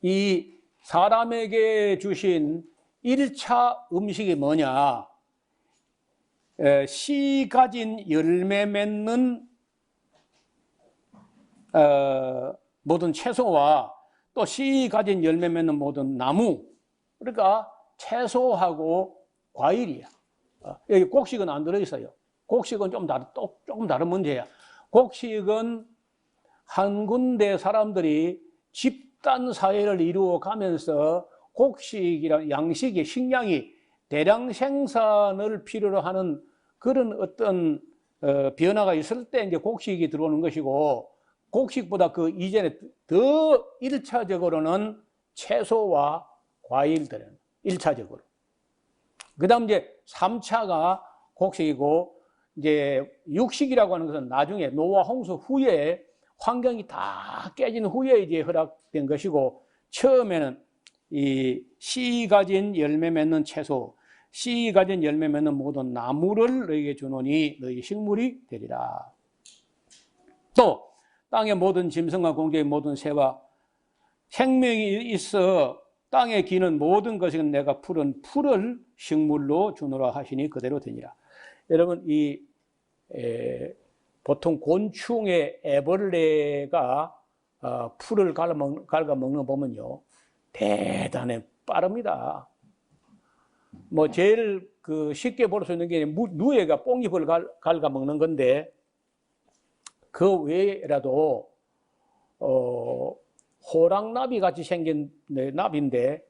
이 사람에게 주신 1차 음식이 뭐냐? 씨 가진 열매 맺는 모든 채소와 또 씨 가진 열매 맺는 모든 나무. 그러니까 채소하고 과일이야. 여기 곡식은 안 들어있어요. 곡식은 조금 다른 문제야. 곡식은 한 군데 사람들이 집단 사회를 이루어 가면서 곡식이란 양식의 식량이 대량 생산을 필요로 하는 그런 어떤 변화가 있을 때 이제 곡식이 들어오는 것이고, 곡식보다 그 이전에 더 1차적으로는 채소와 과일들은 1차적으로. 그 다음 이제 3차가 곡식이고, 이제 육식이라고 하는 것은 나중에 노아 홍수 후에 환경이 다 깨진 후에 이제 허락된 것이고, 처음에는 이 씨 가진 열매 맺는 채소, 씨 가진 열매 맺는 모든 나무를 너희에게 주노니 너희 식물이 되리라. 또 땅의 모든 짐승과 공중의 모든 새와 생명이 있어 땅에 기는 모든 것은 내가 푸른 풀을 식물로 주노라 하시니 그대로 되니라. 여러분 보통 곤충의 애벌레가 풀을 갉아먹는 거 보면요 대단히 빠릅니다. 뭐 제일 쉽게 볼 수 있는 게 누에가 뽕잎을 갉아먹는 건데, 그 외에라도 호랑나비 같이 생긴 나비인데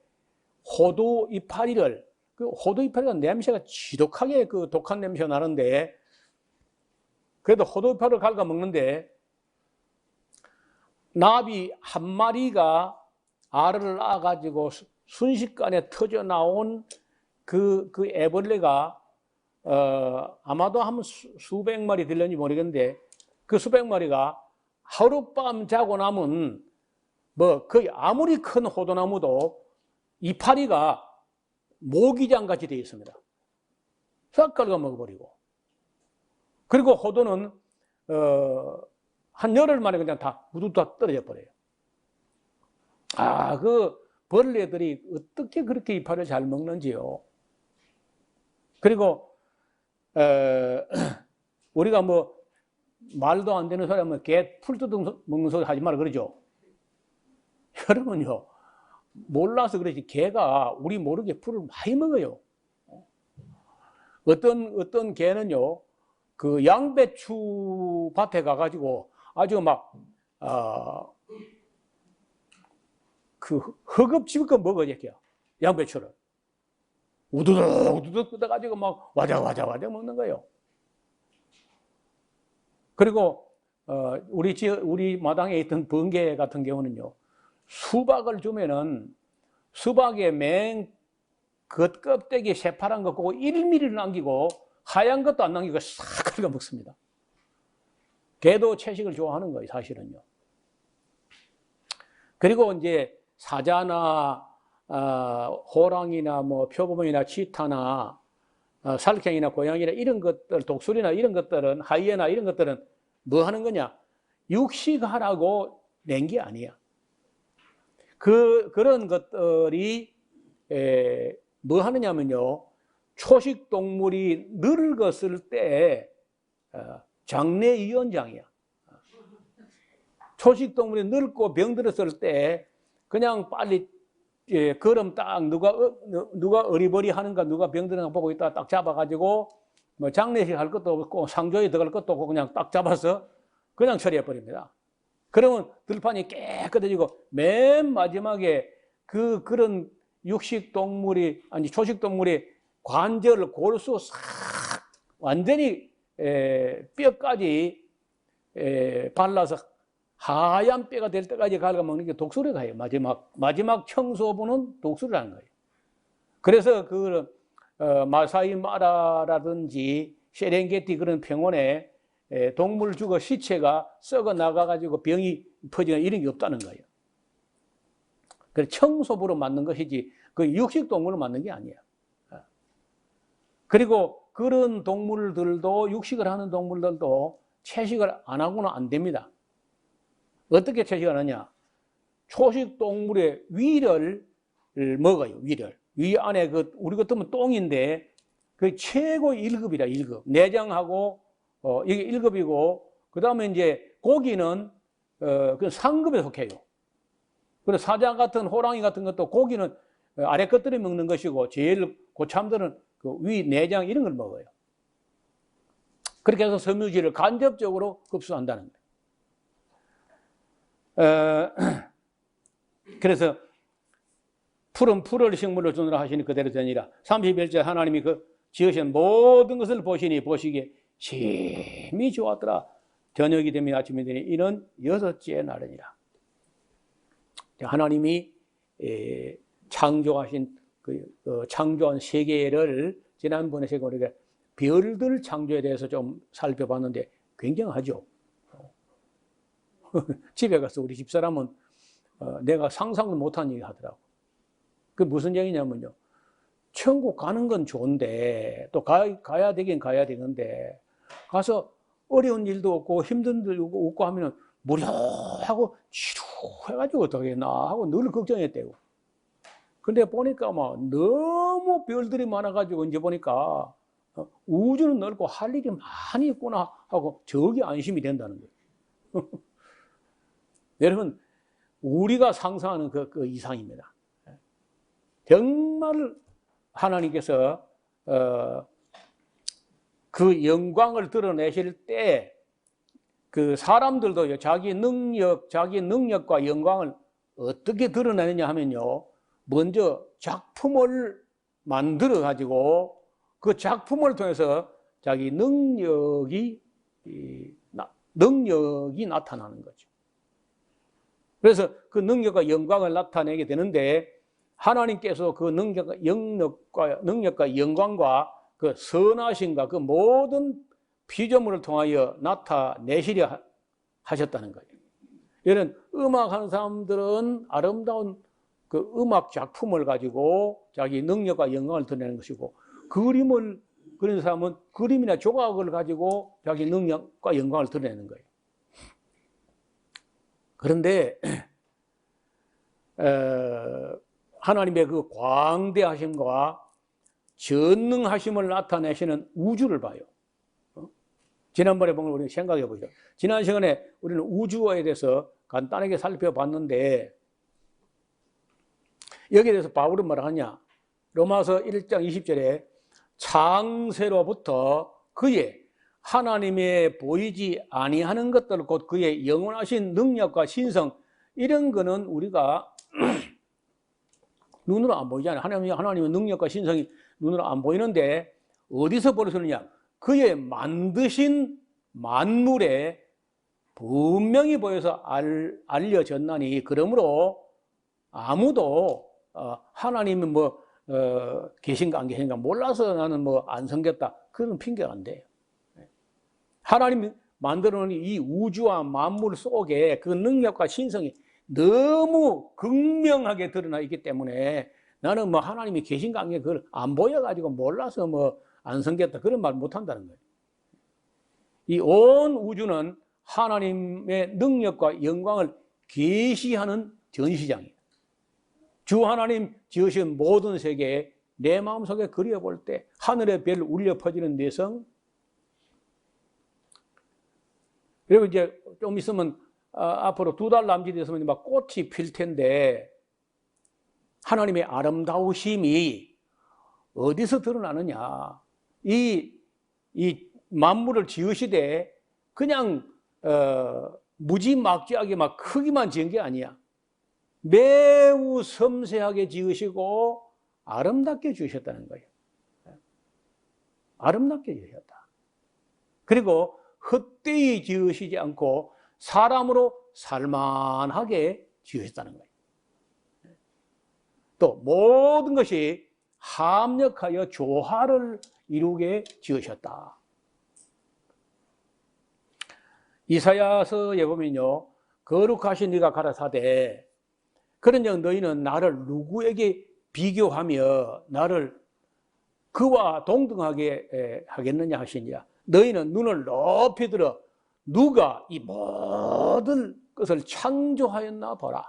호두 이파리를, 그 호두 이파리가 냄새가 지독하게 독한 냄새가 나는데, 그래도 호두 이파리를 갉아먹는데 나비 한 마리가 알을 낳아가지고 순식간에 터져 나온 그 애벌레가 아마도 한 수백 마리 되려는지 모르겠는데, 그 수백 마리가 하룻밤 자고 나면 뭐 거의 아무리 큰 호두나무도 이파리가 모기장 같이 되어 있습니다. 싹 갉아 먹어버리고. 그리고 호두는 한 열흘 만에 그냥 다 모두 다 떨어져 버려요. 그 벌레들이 어떻게 그렇게 이파리를 잘 먹는지요. 그리고 우리가 뭐 말도 안 되는 소리 하면 개 풀 뜯어 먹는 소리 하지 마라 그러죠. 여러분요, 몰라서 그러지 개가 우리 모르게 풀을 많이 먹어요. 어떤 개는요, 그 양배추 밭에 가가지고 아주 막 허겁지겁 먹어요, 양배추를. 우두둑 뜯어가지고 막 와자 먹는 거예요. 그리고 우리 마당에 있던 번개 같은 경우는요, 수박을 주면은 수박의 맨 겉껍데기 새파란 거 그거 1mm를 남기고 하얀 것도 안 남기고 싹 긁어 먹습니다. 개도 채식을 좋아하는 거예요, 사실은요. 그리고 이제 사자나 호랑이나 뭐 표범이나 치타나 살쾡이나 고양이나 이런 것들, 독수리나 이런 것들은, 하이에나 이런 것들은 뭐 하는 거냐? 육식하라고 낸 게 아니야. 그런 것들이 뭐 하느냐면요, 초식 동물이 늙었을 때 장례위원장이야. 초식 동물이 늙고 병들었을 때 그냥 빨리 걸음 딱 누가 어리버리 하는가, 누가 병드는가 보고 있다가 딱 잡아가지고 뭐 장례식 할 것도 없고 상조에 들어갈 것도 없고 그냥 딱 잡아서 그냥 처리해 버립니다. 그러면 들판이 깨끗해지고 맨 마지막에 그런 초식 동물이 관절을 골수 싹 완전히 뼈까지 발라서 하얀 뼈가 될 때까지 갉아먹는 게 독수리가요. 마지막 청소부는 독수리라는 거예요. 그래서 그 마사이 마라라든지 세렝게티 그런 평원에 동물 죽어 시체가 썩어 나가가지고 병이 퍼지거나 이런 게 없다는 거예요. 그래서 청소부로 만든 것이지 그 육식 동물로 만든 게 아니야. 그리고 그런 동물들도 육식을 하는 동물들도 채식을 안 하고는 안 됩니다. 어떻게 채식을 하느냐? 초식 동물의 위를 먹어요. 위 안에 우리 같으면 똥인데 그 최고 1급이라 1급. 내장하고 이게 1급이고 그다음에 이제 고기는 그 상급에 속해요. 그리고 사자 같은 호랑이 같은 것도 고기는 아래 것들이 먹는 것이고 제일 고참들은 그 위, 내장 이런 걸 먹어요. 그렇게 해서 섬유질을 간접적으로 흡수한다는 거예요. 그래서 풀은 풀을 식물로 주느라 하시니 그대로 되니라. 31절 하나님이 그 지으신 모든 것을 보시기에 심히 좋았더라. 저녁이 되면 아침이 되니 이는 6째 날이니라. 하나님이 창조하신 창조한 세계를 지난번에 제가 우리가 별들 창조에 대해서 좀 살펴봤는데 굉장하죠. 집에 가서 우리 집사람은 내가 상상도 못한 얘기 하더라고. 그게 무슨 얘기냐면요. 천국 가는 건 좋은데 또 가야 되긴 가야 되는데 가서 어려운 일도 없고 힘든 일도 없고 하면은 무료하고 지루해가지고 어떻게 했나 하고 늘 걱정했대요. 근데 보니까 막 너무 별들이 많아가지고 이제 보니까 우주는 넓고 할 일이 많이 있구나 하고 저기 안심이 된다는 거예요. 여러분 우리가 상상하는 그 이상입니다. 정말 하나님께서 그 영광을 드러내실 때 그 사람들도 자기 능력과 영광을 어떻게 드러내느냐 하면요. 먼저 작품을 만들어 가지고 그 작품을 통해서 자기 능력이 나타나는 거죠. 그래서 그 능력과 영광을 나타내게 되는데 하나님께서 그 능력과 영광과 그 선하심과 그 모든 피조물을 통하여 나타내시려 하셨다는 거예요. 이런 음악하는 사람들은 아름다운 그 음악 작품을 가지고 자기 능력과 영광을 드러내는 것이고 그림을 그리는 사람은 그림이나 조각을 가지고 자기 능력과 영광을 드러내는 거예요. 그런데 하나님의 그 광대하심과 전능하심을 나타내시는 우주를 봐요. 지난번에 본 걸 우리 생각해 보죠. 지난 시간에 우리는 우주에 대해서 간단하게 살펴봤는데 여기에 대해서 바울은 뭐라 하냐? 로마서 1장 20절에 창세로부터 그의 하나님의 보이지 아니하는 것들 곧 그의 영원하신 능력과 신성 이런 거는 우리가 눈으로 안 보이잖아요. 하나님의 능력과 신성이 눈으로 안 보이는데 어디서 볼 수 있느냐? 그의 만드신 만물에 분명히 보여서 알려졌나니 그러므로 아무도 하나님이 계신가 안 계신가 몰라서 나는 안 섬겼다 그런 핑계가 안 돼요. 하나님이 만들어 놓은 이 우주와 만물 속에 그 능력과 신성이 너무 극명하게 드러나 있기 때문에 나는 하나님이 계신가 안 계신가 그걸 안 보여가지고 몰라서 안 섬겼다 그런 말 못 한다는 거예요. 이 온 우주는 하나님의 능력과 영광을 계시하는 전시장이에요. 주 하나님 지으신 모든 세계에 내 마음속에 그려볼 때 하늘의 별 울려 퍼지는 내성 그리고 이제 좀 있으면 앞으로 2달 남짓 있으면 막 꽃이 필 텐데 하나님의 아름다우심이 어디서 드러나느냐? 이 만물을 지으시되 그냥 무지막지하게 막 크기만 지은 게 아니야. 매우 섬세하게 지으시고 아름답게 지으셨다는 거예요. 아름답게 지으셨다. 그리고 헛되이 지으시지 않고 사람으로 살만하게 지으셨다는 거예요. 또 모든 것이 합력하여 조화를 이루게 지으셨다. 이사야서에 보면요, 거룩하신 네가 가라사대 그런즉 너희는 나를 누구에게 비교하며 나를 그와 동등하게 하겠느냐 하시니라. 너희는 눈을 높이 들어 누가 이 모든 것을 창조하였나 보라.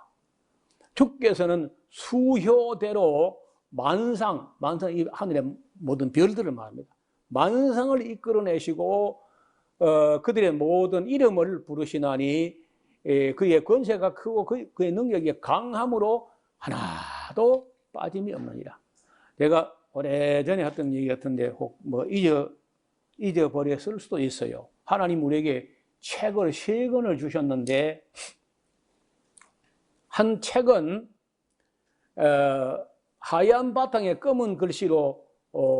주께서는 수효대로 만상 이 하늘의 모든 별들을 말합니다. 만상을 이끌어내시고 그들의 모든 이름을 부르시나니 그의 권세가 크고 그의 능력이 강함으로 하나도 빠짐이 없느니라. 제가 오래전에 했던 얘기 같은데 혹 뭐 잊어버렸을 수도 있어요. 하나님 우리에게 책을 3권을 주셨는데 한 책은 하얀 바탕에 검은 글씨로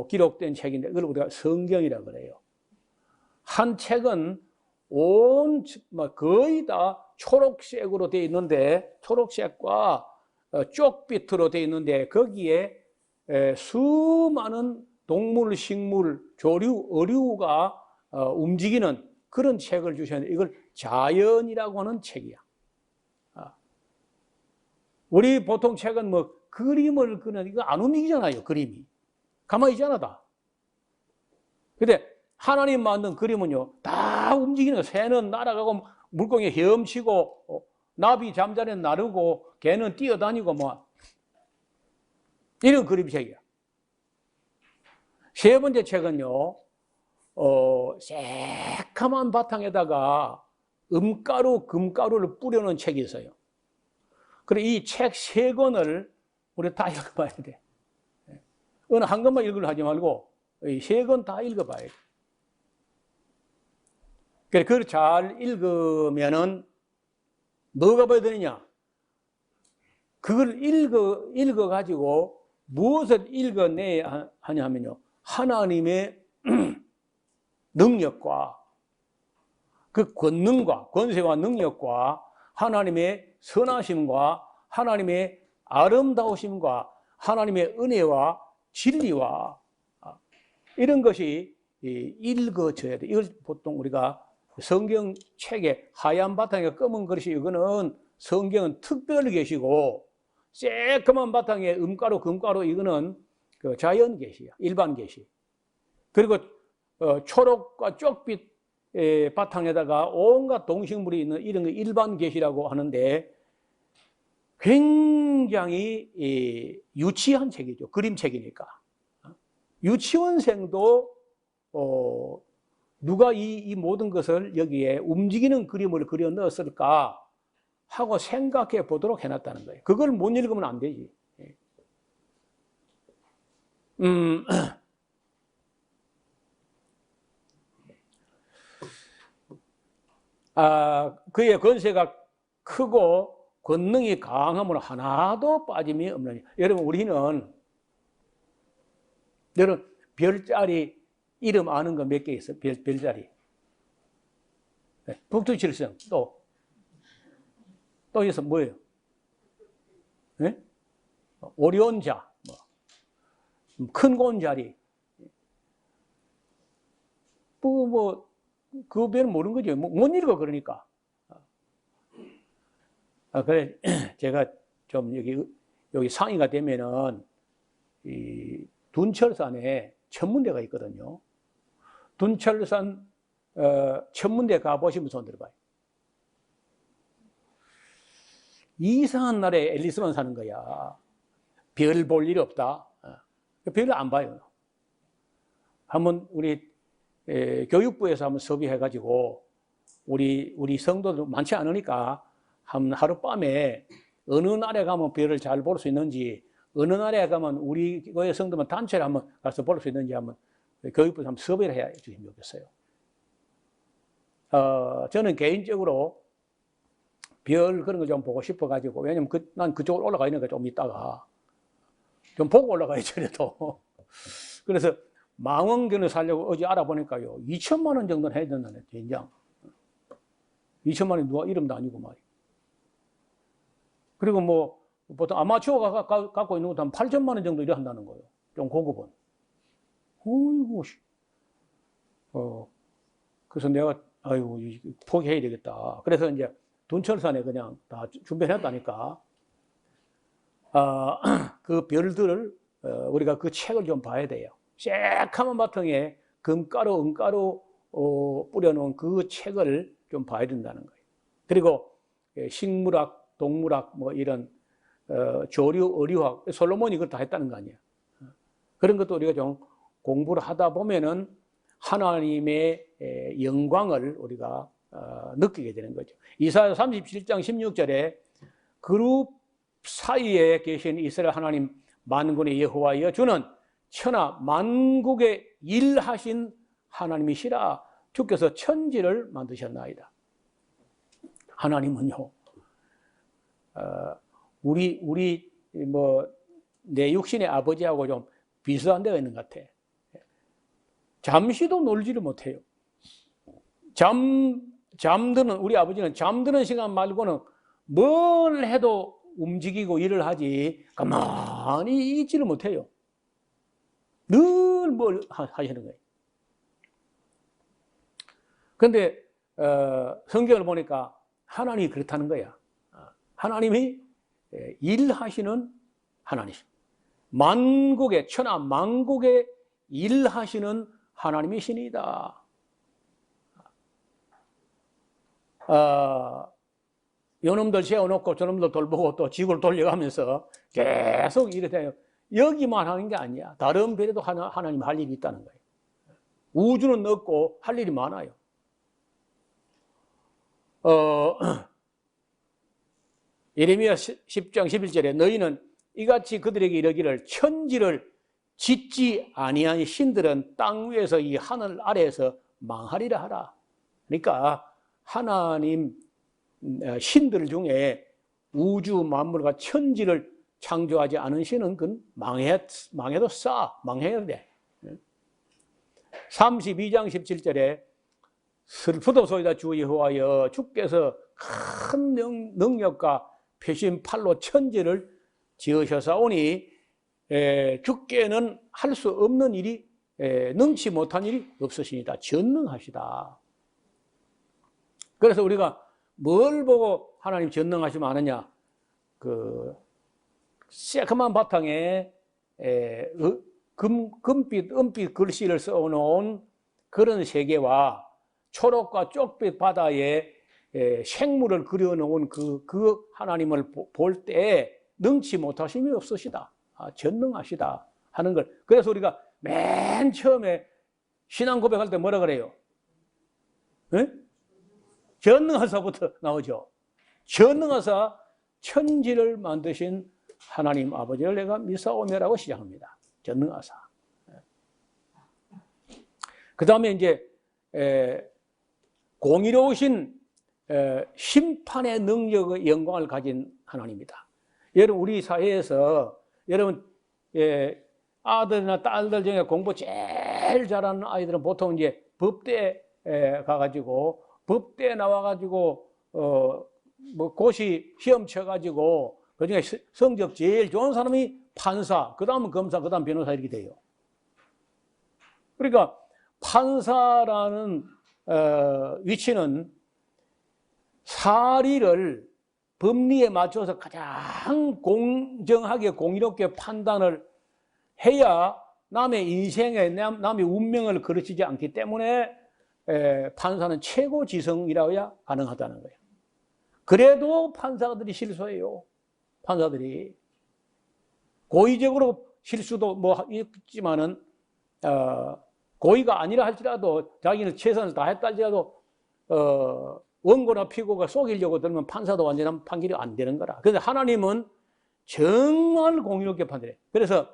기록된 책인데 그걸 우리가 성경이라고 그래요. 한 책은 거의 다 초록색으로 되어 있는데 초록색과 쪽빛으로 되어 있는데 거기에 수많은 동물, 식물, 조류, 어류가 움직이는 그런 책을 주셨는데 이걸 자연이라고 하는 책이야. 우리 보통 책은 뭐 그림을 그리는 이거 안 움직이잖아요. 그림이 가만히 있잖아 다. 근데 하나님 만든 그림은요 다 움직이는 거예요. 새는 날아가고 물고기 헤엄치고 나비 잠자리는 나르고 개는 뛰어다니고 뭐 이런 그림책이야. 3번째 책은요 새카만 바탕에다가 은가루, 금가루를 뿌려놓은 책이 있어요. 그래 이 책 3권을 우리 다 읽어봐야 돼. 어느 한 권만 읽으려 하지 말고 3권 다 읽어봐야 돼. 그래 그걸 잘 읽으면은 뭐가 봐야 되느냐? 그걸 읽어가지고 무엇을 읽어내야 하냐면요. 하나님의 능력과 그 권능과 권세와 능력과 하나님의 선하심과 하나님의 아름다우심과 하나님의 은혜와 진리와 이런 것이 읽어져야 돼. 이걸 보통 우리가 성경책에 하얀 바탕에 검은 글씨 이거는 성경은 특별히 계시고 새까만 바탕에 은가루, 금가루 이거는 그 자연 계시야. 일반 계시. 그리고 초록과 쪽빛 바탕에다가 온갖 동식물이 있는 이런 거 일반 계시라고 하는데 굉장히 유치한 책이죠. 그림책이니까. 유치원생도 누가 이 모든 것을 여기에 움직이는 그림을 그려 넣었을까 하고 생각해 보도록 해놨다는 거예요. 그걸 못 읽으면 안 되지. 그의 권세가 크고 권능이 강함으로 하나도 빠짐이 없느니. 여러분 우리는 여러분 별자리 이름 아는 거 몇 개 있어요? 별자리. 북두칠성 또 있어 뭐예요? 네? 오리온자, 큰 곤자리. 그 별은 모르는 거죠. 못 읽어 그러니까. 그래 제가 좀 여기 상의가 되면은 이 둔철산에 천문대가 있거든요. 둔철산 천문대 가보시면 손 들어봐요. 이상한 날에 앨리스만 사는 거야. 별 볼 일 없다. 별을 안 봐요. 한번 우리 교육부에서 한번 섭외해가지고 우리 성도들 많지 않으니까 한 하룻밤에 어느 나라에 가면 별을 잘 볼 수 있는지 어느 나라에 가면 우리 교회 성도만 단체로 한번 가서 볼 수 있는지 한번 교육부에서 한번 섭외를 해 주시면 좋겠어요. 저는 개인적으로 별 그런 거 좀 보고 싶어가지고 왜냐면 난 그쪽으로 올라가 있는 거 좀 있다가 좀 보고 올라가야지 그래도. 그래서 망원경을 사려고 어제 알아보니까요, 2천만 원 정도는 해야 된다네, 된장. 2천만 원이 누가 이름도 아니고 말이야. 그리고 뭐, 보통 아마추어가 갖고 있는 것도 한 8천만 원 정도 이래 한다는 거예요. 좀 고급은. 어이구, 그래서 내가, 아이고, 포기해야 되겠다. 그래서 이제 둔철산에 그냥 다 준비해놨다니까. 그 별들을, 우리가 그 책을 좀 봐야 돼요. 새카만 바탕에 금가루, 은가루, 뿌려놓은 그 책을 좀 봐야 된다는 거예요. 그리고 식물학, 동물학, 뭐 이런, 조류, 어류학, 솔로몬이 그걸 다 했다는 거 아니에요. 그런 것도 우리가 좀 공부를 하다 보면은 하나님의 영광을 우리가 느끼게 되는 거죠. 이사야 37장 16절에 그룹 사이에 계신 이스라엘 하나님 만군의 여호와여 주는 천하 만국의 일하신 하나님이시라. 주께서 천지를 만드셨나이다. 하나님은요, 우리 뭐 내 육신의 아버지하고 좀 비슷한 데가 있는 것 같아. 잠시도 놀지를 못해요. 잠드는, 우리 아버지는 잠드는 시간 말고는 뭘 해도 움직이고 일을 하지 가만히 있지를 못해요. 늘 뭘 하시는 거예요. 그런데 성경을 보니까 하나님이 그렇다는 거야. 하나님이 일하시는 하나님. 만국의, 천하 만국의 일하시는 하나님이시니다. 요놈들 세워놓고 저놈들 돌보고 또 지구를 돌려가면서 계속 이렇게 여기만 하는 게 아니야. 다른 별에도 하나님 할 일이 있다는 거예요. 우주는 넓고 할 일이 많아요. 예레미야 10장 11절에 너희는 이같이 그들에게 이르기를 천지를 짓지 아니한 신들은 땅 위에서 이 하늘 아래에서 망하리라 하라. 그러니까 하나님 신들 중에 우주 만물과 천지를 창조하지 않은 신은 그건 망해도 망해야 돼. 32장 17절에 슬프도소이다 주 여호와여 주께서 큰 능력과 표신 팔로 천지를 지으셔사오니 주께는 할 수 없는 일이 능치 못한 일이 없으시니다. 전능하시다. 그래서 우리가 뭘 보고 하나님 전능하시면 아느냐? 그 새까만 바탕에 금빛, 은빛 글씨를 써놓은 그런 세계와 초록과 쪽빛 바다에 생물을 그려놓은 그 하나님을 볼 때 능치 못하심이 없으시다. 전능하시다 하는 걸. 그래서 우리가 맨 처음에 신앙 고백할 때 뭐라 그래요? 네? 전능하사부터 나오죠. 전능하사 천지를 만드신 하나님 아버지를 내가 믿사오며라고 시작합니다. 전능하사. 그 다음에 이제 공의로우신 심판의 능력의 영광을 가진 하나님이다. 여러분 우리 사회에서 여러분 아들이나 딸들 중에 공부 제일 잘하는 아이들은 보통 이제 법대에 가가지고 법대에 나와가지고 뭐 고시 시험 쳐가지고 그중에 성적 제일 좋은 사람이 판사, 그 다음은 검사, 그 다음 변호사 이렇게 돼요. 그러니까 판사라는 위치는 사리를 법리에 맞춰서 가장 공정하게 공의롭게 판단을 해야 남의 인생에 남의 운명을 그르치지 않기 때문에 판사는 최고 지성이라야 가능하다는 거예요. 그래도 판사들이 실수해요. 판사들이 고의적으로 실수도 뭐 있지만은 고의가 아니라 할지라도 자기는 최선을 다했다 할지라도 원고나 피고가 속이려고 들면 판사도 완전한 판결이 안 되는 거라. 그래서 하나님은 정말 공의롭게 판단해. 그래서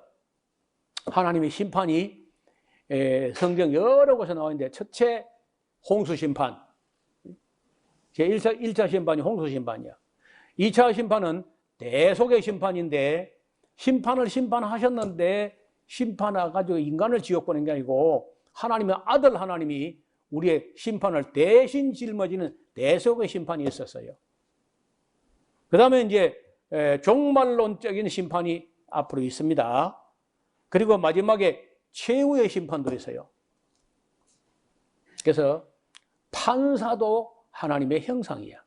하나님의 심판이 성경 여러 곳에 나와 있는데 첫째 홍수 심판. 제 1차 심판이 홍수 심판이야. 2차 심판은 대속의 심판인데 심판을 심판하셨는데 심판해 가지고 인간을 지옥 보낸 게 아니고 하나님의 아들 하나님이 우리의 심판을 대신 짊어지는 대속의 심판이 있었어요. 그 다음에 이제 종말론적인 심판이 앞으로 있습니다. 그리고 마지막에 최후의 심판도 있어요. 그래서 판사도 하나님의 형상이야.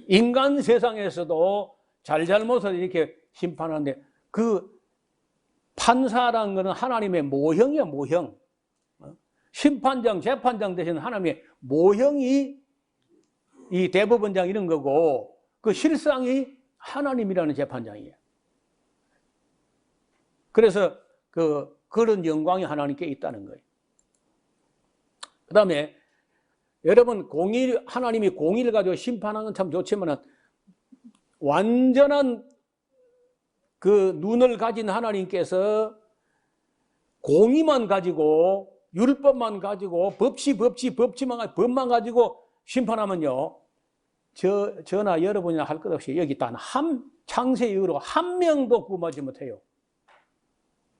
인간 세상에서도 잘잘못을 이렇게 심판하는데 그 판사라는 것은 하나님의 모형이야, 모형. 심판장, 재판장 대신 하나님의 모형이 이 대법원장 이런 거고 그 실상이 하나님이라는 재판장이에요. 그래서 그런 영광이 하나님께 있다는 거예요. 그 다음에 여러분 하나님이 공의를 가지고 심판하는 건 참 좋지만 완전한 그 눈을 가진 하나님께서 공의만 가지고 율법만 가지고 법만 가지고 심판하면요, 저나 여러분이나 할 것 없이 여기 단 창세 이후로 한 명도 구원하지 못해요.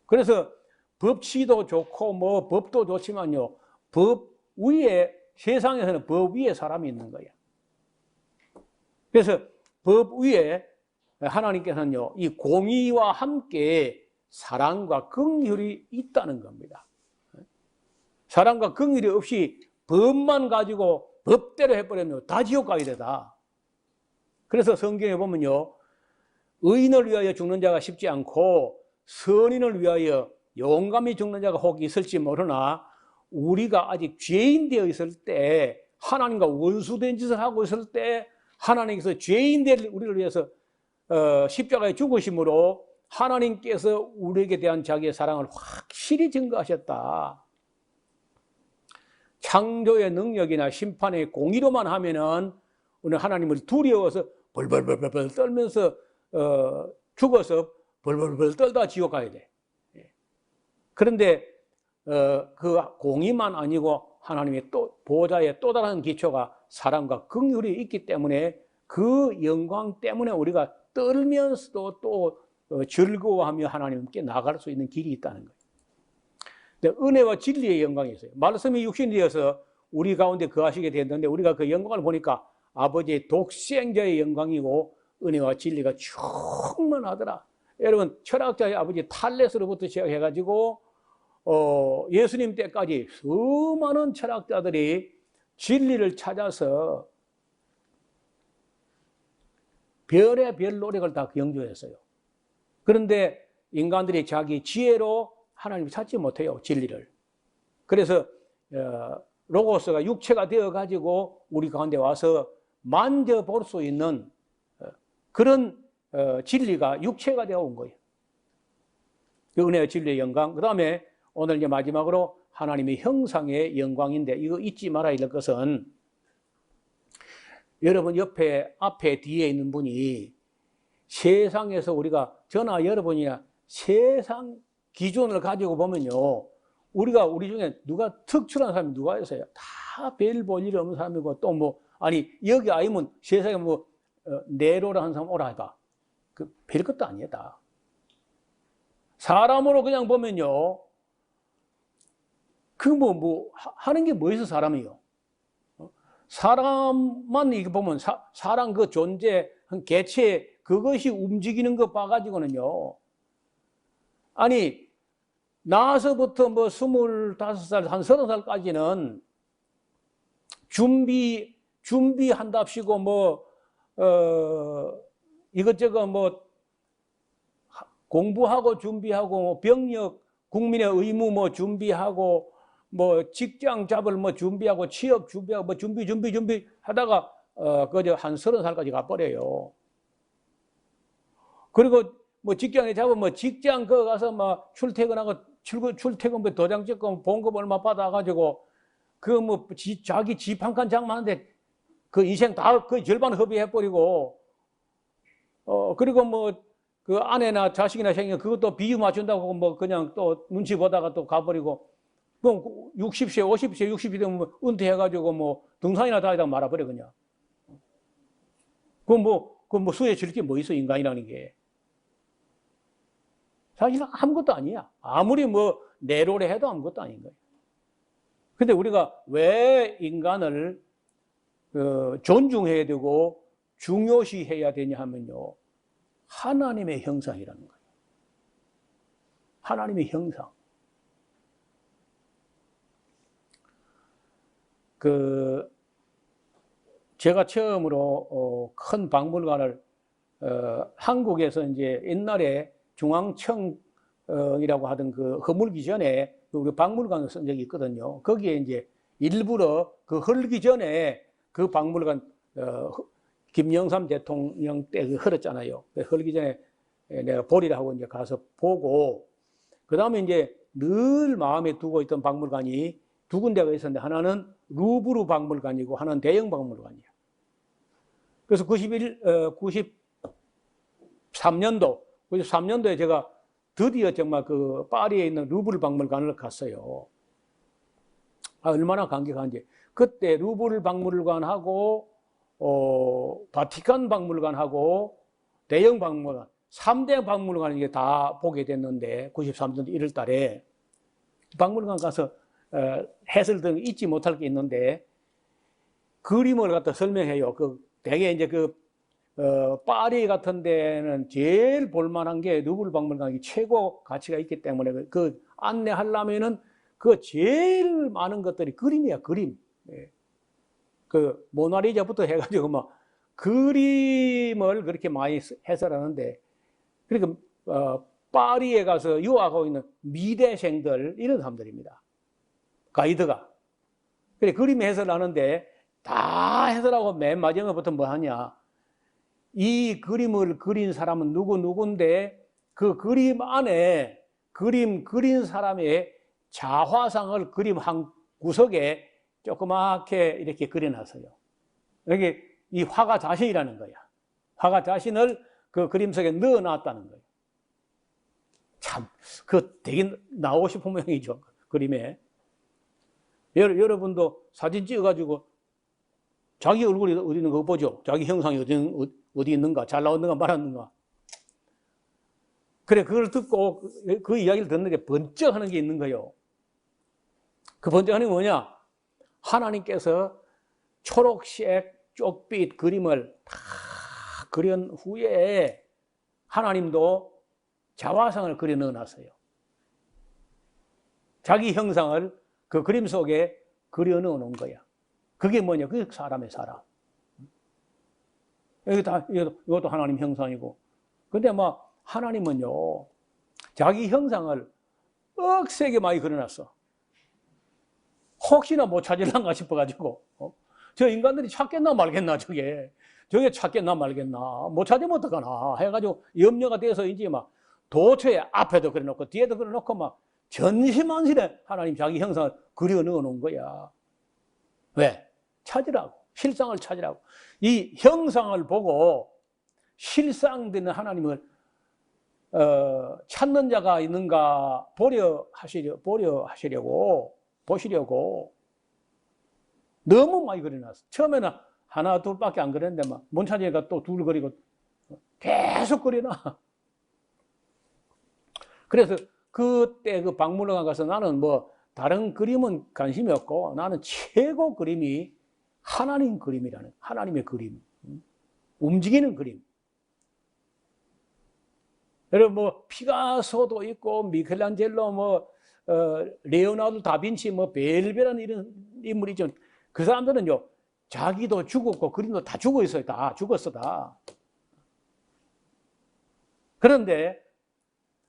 그래서 법치도 좋고 뭐 법도 좋지만요, 법 위에, 세상에서는 법 위에 사람이 있는 거예요. 그래서 법 위에 하나님께서는요, 이 공의와 함께 사랑과 긍휼이 있다는 겁니다. 사랑과 긍휼이 없이 법만 가지고 법대로 해버리면 다 지옥 가게 되다. 그래서 성경에 보면요, 의인을 위하여 죽는 자가 쉽지 않고 선인을 위하여 용감히 죽는 자가 혹 있을지 모르나 우리가 아직 죄인 되어 있을 때, 하나님과 원수된 짓을 하고 있을 때 하나님께서 죄인 될 우리를 위해서 십자가에 죽으심으로 하나님께서 우리에게 대한 자기의 사랑을 확실히 증거하셨다. 창조의 능력이나 심판의 공의로만 하면은 오늘 하나님을 두려워서 벌벌벌벌 떨면서 죽어서 벌벌벌 떨다 지옥 가야 돼. 그런데 그 공의만 아니고 하나님의 또 보좌의 또 다른 기초가 사랑과 긍휼이 있기 때문에 그 영광 때문에 우리가 떨면서도 또 즐거워하며 하나님께 나아갈 수 있는 길이 있다는 거예요. 은혜와 진리의 영광이 있어요. 말씀이 육신이 되어서 우리 가운데 거하시게 됐는데 우리가 그 영광을 보니까 아버지의 독생자의 영광이고 은혜와 진리가 충만하더라. 여러분, 철학자의 아버지 탈레스로부터 시작해가지고 예수님 때까지 수많은 철학자들이 진리를 찾아서 별의 별 노력을 다 경주했어요. 그런데 인간들이 자기 지혜로 하나님을 찾지 못해요, 진리를. 그래서 로고스가 육체가 되어가지고 우리 가운데 와서 만져볼 수 있는 그런 진리가 육체가 되어 온 거예요. 그 은혜와 진리의 영광. 그 다음에 오늘 이제 마지막으로 하나님의 형상의 영광인데 이거 잊지 말아야 될 것은 여러분 앞에 뒤에 있는 분이 세상에서 우리가 저나 여러분이나 세상 기준을 가지고 보면요, 우리가 우리 중에 누가 특출한 사람이 누가 있어요? 다 별 볼 일 없는 사람이고 또 뭐 아니 여기 아니면 세상에 뭐 내로라 하는 사람 오라 해봐. 그 별것도 아니야 다. 사람으로 그냥 보면요, 그 뭐 하는 게 뭐 있어 사람이요? 사람만 이게 보면 사람 그 존재 개체 그것이 움직이는 거 봐가지고는요, 아니 나서부터 뭐 25살 한 30살까지는 준비한답시고 뭐 이것저것 뭐 공부하고 준비하고 뭐 병력 국민의 의무 뭐 준비하고 뭐 직장 잡을 뭐 준비하고 취업 준비하고 뭐 준비 하다가 그저 한 30살까지 가버려요. 그리고 뭐 직장에 잡으면 뭐 직장 거 가서 막 출퇴근하고 출퇴근비 도장 찍고 봉급 얼마 받아가지고 그 뭐 자기 집 한 칸 장만하는데 그 인생 다 그 절반 허비해버리고 그리고 뭐 그 아내나 자식이나 생기면 그것도 비유 맞춘다고 뭐 그냥 또 눈치 보다가 또 가버리고 그럼 60세, 50세, 60세 되면 뭐 은퇴해가지고 뭐 등산이나 다니다 말아버려 그냥. 그럼 뭐 수에 질 게 뭐 있어 인간이라는 게. 사실은 아무것도 아니야. 아무리 뭐 내로래 해도 아무것도 아닌 거예요. 근데 우리가 왜 인간을 존중해야 되고 중요시해야 되냐 하면요, 하나님의 형상이라는 거예요. 하나님의 형상. 제가 처음으로 큰 박물관을 한국에서 이제 옛날에 중앙청이라고 하던 그 허물기 전에 우리 박물관을 쓴 적이 있거든요. 거기에 이제 일부러 그 헐기 전에 그 박물관 김영삼 대통령 때 헐었잖아요. 헐기 전에 내가 보리라 하고 이제 가서 보고, 그 다음에 이제 늘 마음에 두고 있던 박물관이 두 군데가 있었는데, 하나는 루브르 박물관이고 하나는 대형 박물관이에요. 그래서 93년도에 제가 드디어 정말 그 파리에 있는 루브르 박물관을 갔어요. 얼마나 감격한지. 그때 루브르 박물관하고 바티칸 박물관하고 대형 박물관 3대 박물관 이게 다 보게 됐는데, 93년도 1월 달에 박물관 가서 해설 등 잊지 못할 게 있는데, 그림을 갖다 설명해요. 대개 이제 파리 같은 데는 제일 볼만한 게 루브르 박물관이 최고 가치가 있기 때문에 그 안내하려면은 그 제일 많은 것들이 그림이야, 그림. 예. 그 모나리자부터 해가지고 막 그림을 그렇게 많이 해설하는데, 그러니까 파리에 가서 유학하고 있는 미대생들, 이런 사람들입니다. 가이드가. 그래, 그림 해설하는데 다 해설하고 맨 마지막부터 뭐 하냐. 이 그림을 그린 사람은 누군데 그 그림 안에 그린 사람의 자화상을 그림 한 구석에 조그맣게 이렇게 그려놨어요. 여기 이 화가 자신이라는 거야. 화가 자신을 그 그림 속에 넣어놨다는 거예요. 참, 되게 나오고 싶은 모양이죠. 그림에. 여러분도 사진 찍어가지고 자기 얼굴이 어디 있는 거 보죠. 자기 형상이 어디 있는가, 잘 나왔는가, 말았는가. 그래, 그걸 듣고 그 이야기를 듣는데 번쩍 하는 게 있는 거예요. 그 번쩍 하는 게 뭐냐? 하나님께서 초록색 쪽빛 그림을 다 그린 후에 하나님도 자화상을 그려 넣어놨어요. 자기 형상을 그 그림 속에 그려 넣어 놓은 거야. 그게 뭐냐? 그게 사람의 사람. 이것도 하나님 형상이고. 근데 막 하나님은요, 자기 형상을 억세게 많이 그려놨어. 혹시나 못 찾으려나 싶어가지고, 저 인간들이 찾겠나 말겠나, 저게 찾겠나 말겠나, 못 찾으면 어떡하나 해가지고 염려가 돼서 이제 막 도처에 앞에도 그려놓고 뒤에도 그려놓고 막 전시만실에 하나님 자기 형상을 그려 넣어 놓은 거야. 왜? 찾으라고. 실상을 찾으라고. 이 형상을 보고 실상되는 하나님을 찾는 자가 있는가 보시려고 너무 많이 그려놨어. 처음에는 하나 둘밖에 안 그렸는데 막 못 찾으니까 또 둘 그리고 계속 그려놔. 그래서 그때 그 박물관 가서 나는 뭐 다른 그림은 관심이 없고, 나는 최고 그림이 하나님 그림이라는, 하나님의 그림, 움직이는 그림. 여러분 뭐 피카소도 있고 미켈란젤로 뭐 레오나르도 다빈치 뭐 별별한 이런 인물이죠. 그 사람들은요, 자기도 죽었고 그림도 다 죽어 있어요. 다 죽었어 다. 그런데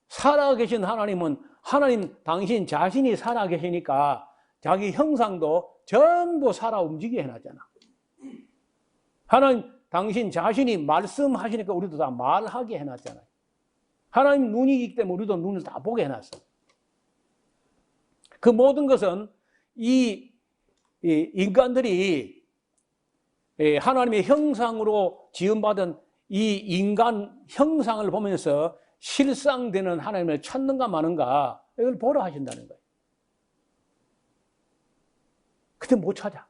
살아계신 하나님은 하나님 당신 자신이 살아계시니까 자기 형상도 전부 살아 움직이게 해놨잖아. 하나님 당신 자신이 말씀하시니까 우리도 다 말하게 해놨잖아요. 하나님 눈이기 때문에 우리도 눈을 다 보게 해놨어. 그 모든 것은 이 인간들이 하나님의 형상으로 지음받은 이 인간 형상을 보면서 실상되는 하나님을 찾는가 마는가, 이걸 보러 하신다는 거예요. 근데 못 찾아.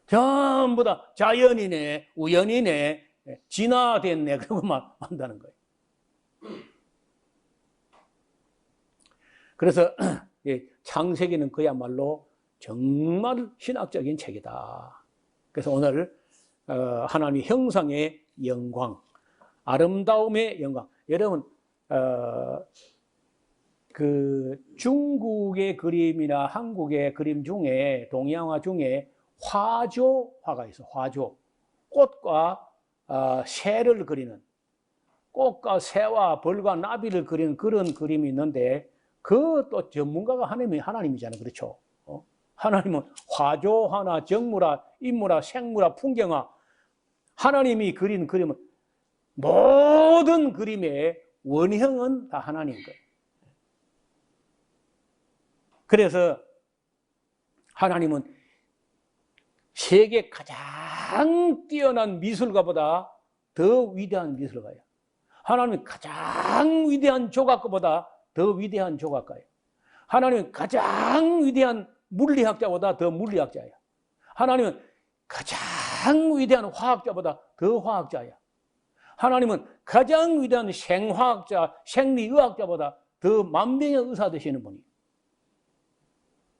전부 다 자연이네, 우연이네, 진화됐네, 그러고만 한다는 거예요. 그래서 창세기는 그야말로 정말 신학적인 책이다. 그래서 오늘 하나님의 형상의 영광, 아름다움의 영광. 여러분 그 중국의 그림이나 한국의 그림 중에, 동양화 중에 화조화가 있어. 화조. 꽃과 새를 그리는, 꽃과 새와 벌과 나비를 그리는 그런 그림이 있는데, 그것도 전문가가 하나님이잖아요. 그렇죠? 하나님은 화조화나 정무라, 인무라, 생무라, 풍경화, 하나님이 그린 그림은 모든 그림의 원형은 다 하나님인 거예요. 그래서 하나님은 세계 가장 뛰어난 미술가보다 더 위대한 미술가예요. 하나님은 가장 위대한 조각가보다 더 위대한 조각가예요. 하나님은 가장 위대한 물리학자보다 더 물리학자예요. 하나님은 가장 위대한 화학자보다 더 화학자예요. 하나님은 가장 위대한 생화학자, 생리의학자보다 더 만병의 의사 되시는 분이에요.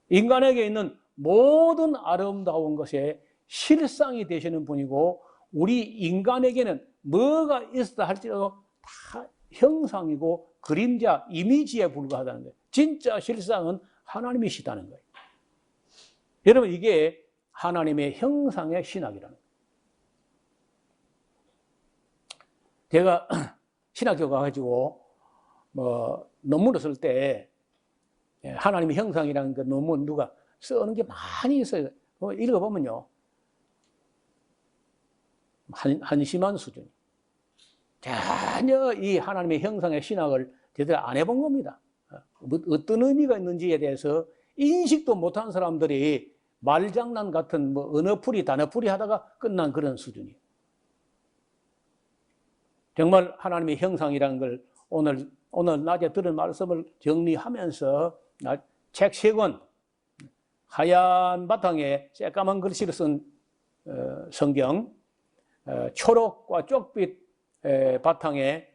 인간에게 있는 모든 아름다운 것에 실상이 되시는 분이고, 우리 인간에게는 뭐가 있었다 할지라도 다 형상이고 그림자, 이미지에 불과하다는 거예요. 진짜 실상은 하나님이시다는 거예요. 여러분, 이게 하나님의 형상의 신학이라는 거예요. 제가 신학교 가가지고 논문을 쓸 때 하나님의 형상이라는 그 논문 누가 쓰는 게 많이 있어요. 읽어보면요, 한심한 수준. 전혀 이 하나님의 형상의 신학을 제대로 안 해본 겁니다. 어떤 의미가 있는지에 대해서 인식도 못한 사람들이 말장난 같은 언어풀이, 단어풀이 하다가 끝난 그런 수준이에요. 정말 하나님의 형상이라는 걸 오늘 낮에 들은 말씀을 정리하면서 책 3권, 하얀 바탕에 새까만 글씨로 쓴 성경, 초록과 쪽빛 바탕에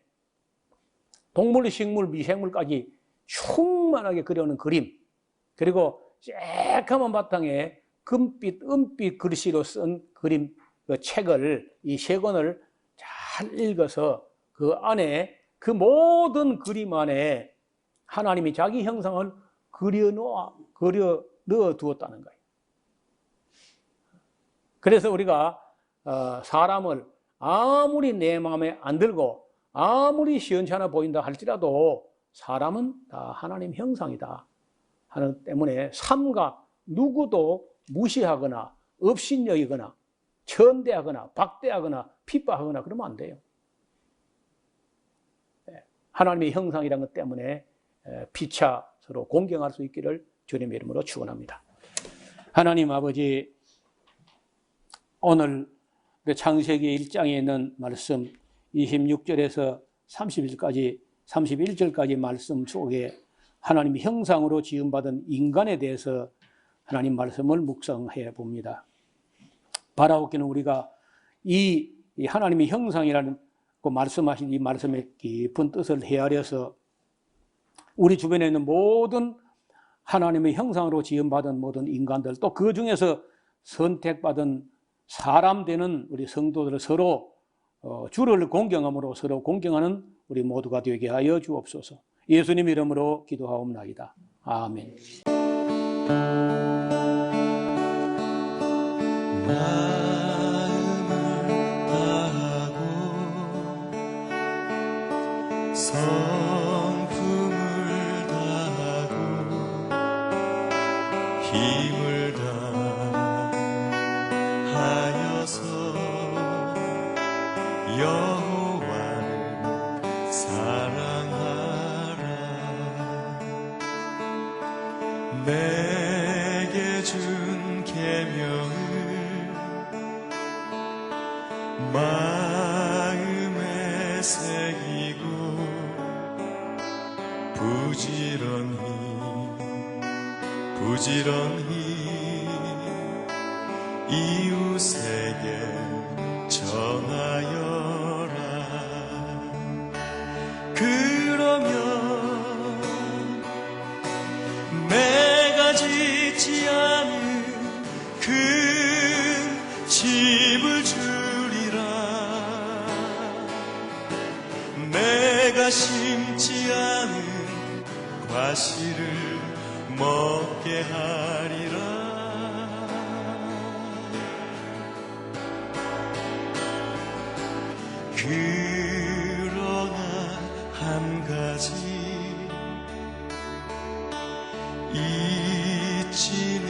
동물, 식물, 미생물까지 충만하게 그려놓은 그림, 그리고 새까만 바탕에 금빛, 은빛 글씨로 쓴 그림, 그 책을, 이 3권을 잘 읽어서 그 안에, 그 모든 그림 안에 하나님이 자기 형상을 그려 넣어 두었다는 거예요. 그래서 우리가 사람을 아무리 내 마음에 안 들고 아무리 시원찮아 보인다 할지라도 사람은 다 하나님 형상이다 하는 때문에 삼가 누구도 무시하거나 업신여기거나 천대하거나 박대하거나 핍박하거나 그러면 안 돼요. 하나님의 형상이라는 것 때문에 피차 서로 공경할 수 있기를 주님의 이름으로 축원합니다. 하나님 아버지, 오늘 창세기 1장에 있는 말씀 26절에서 31절까지 말씀 속에 하나님의 형상으로 지음받은 인간에 대해서 하나님 말씀을 묵상해 봅니다. 바라옵기는 우리가 이 하나님의 형상이라는 그 말씀하신 이 말씀의 깊은 뜻을 헤아려서 우리 주변에 있는 모든 하나님의 형상으로 지음받은 모든 인간들, 또 그 중에서 선택받은 사람 되는 우리 성도들을 서로 주를 공경함으로 서로 공경하는 우리 모두가 되게 하여 주옵소서. 예수님 이름으로 기도하옵나이다. 아멘. 성품을 다하고 힘을 다하여서 여호와를 사랑하라. 내게 준 계명을 마음에 새기고 부지런히 이웃에게 전하여라. 그러면 짓지 않은 큰 집을 주리라. 내가 심지 않은 과실을 먹게 하리라. 그러나 한 가지 잊지는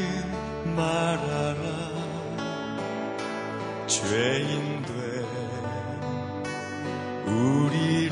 말아라. 죄인 된 우리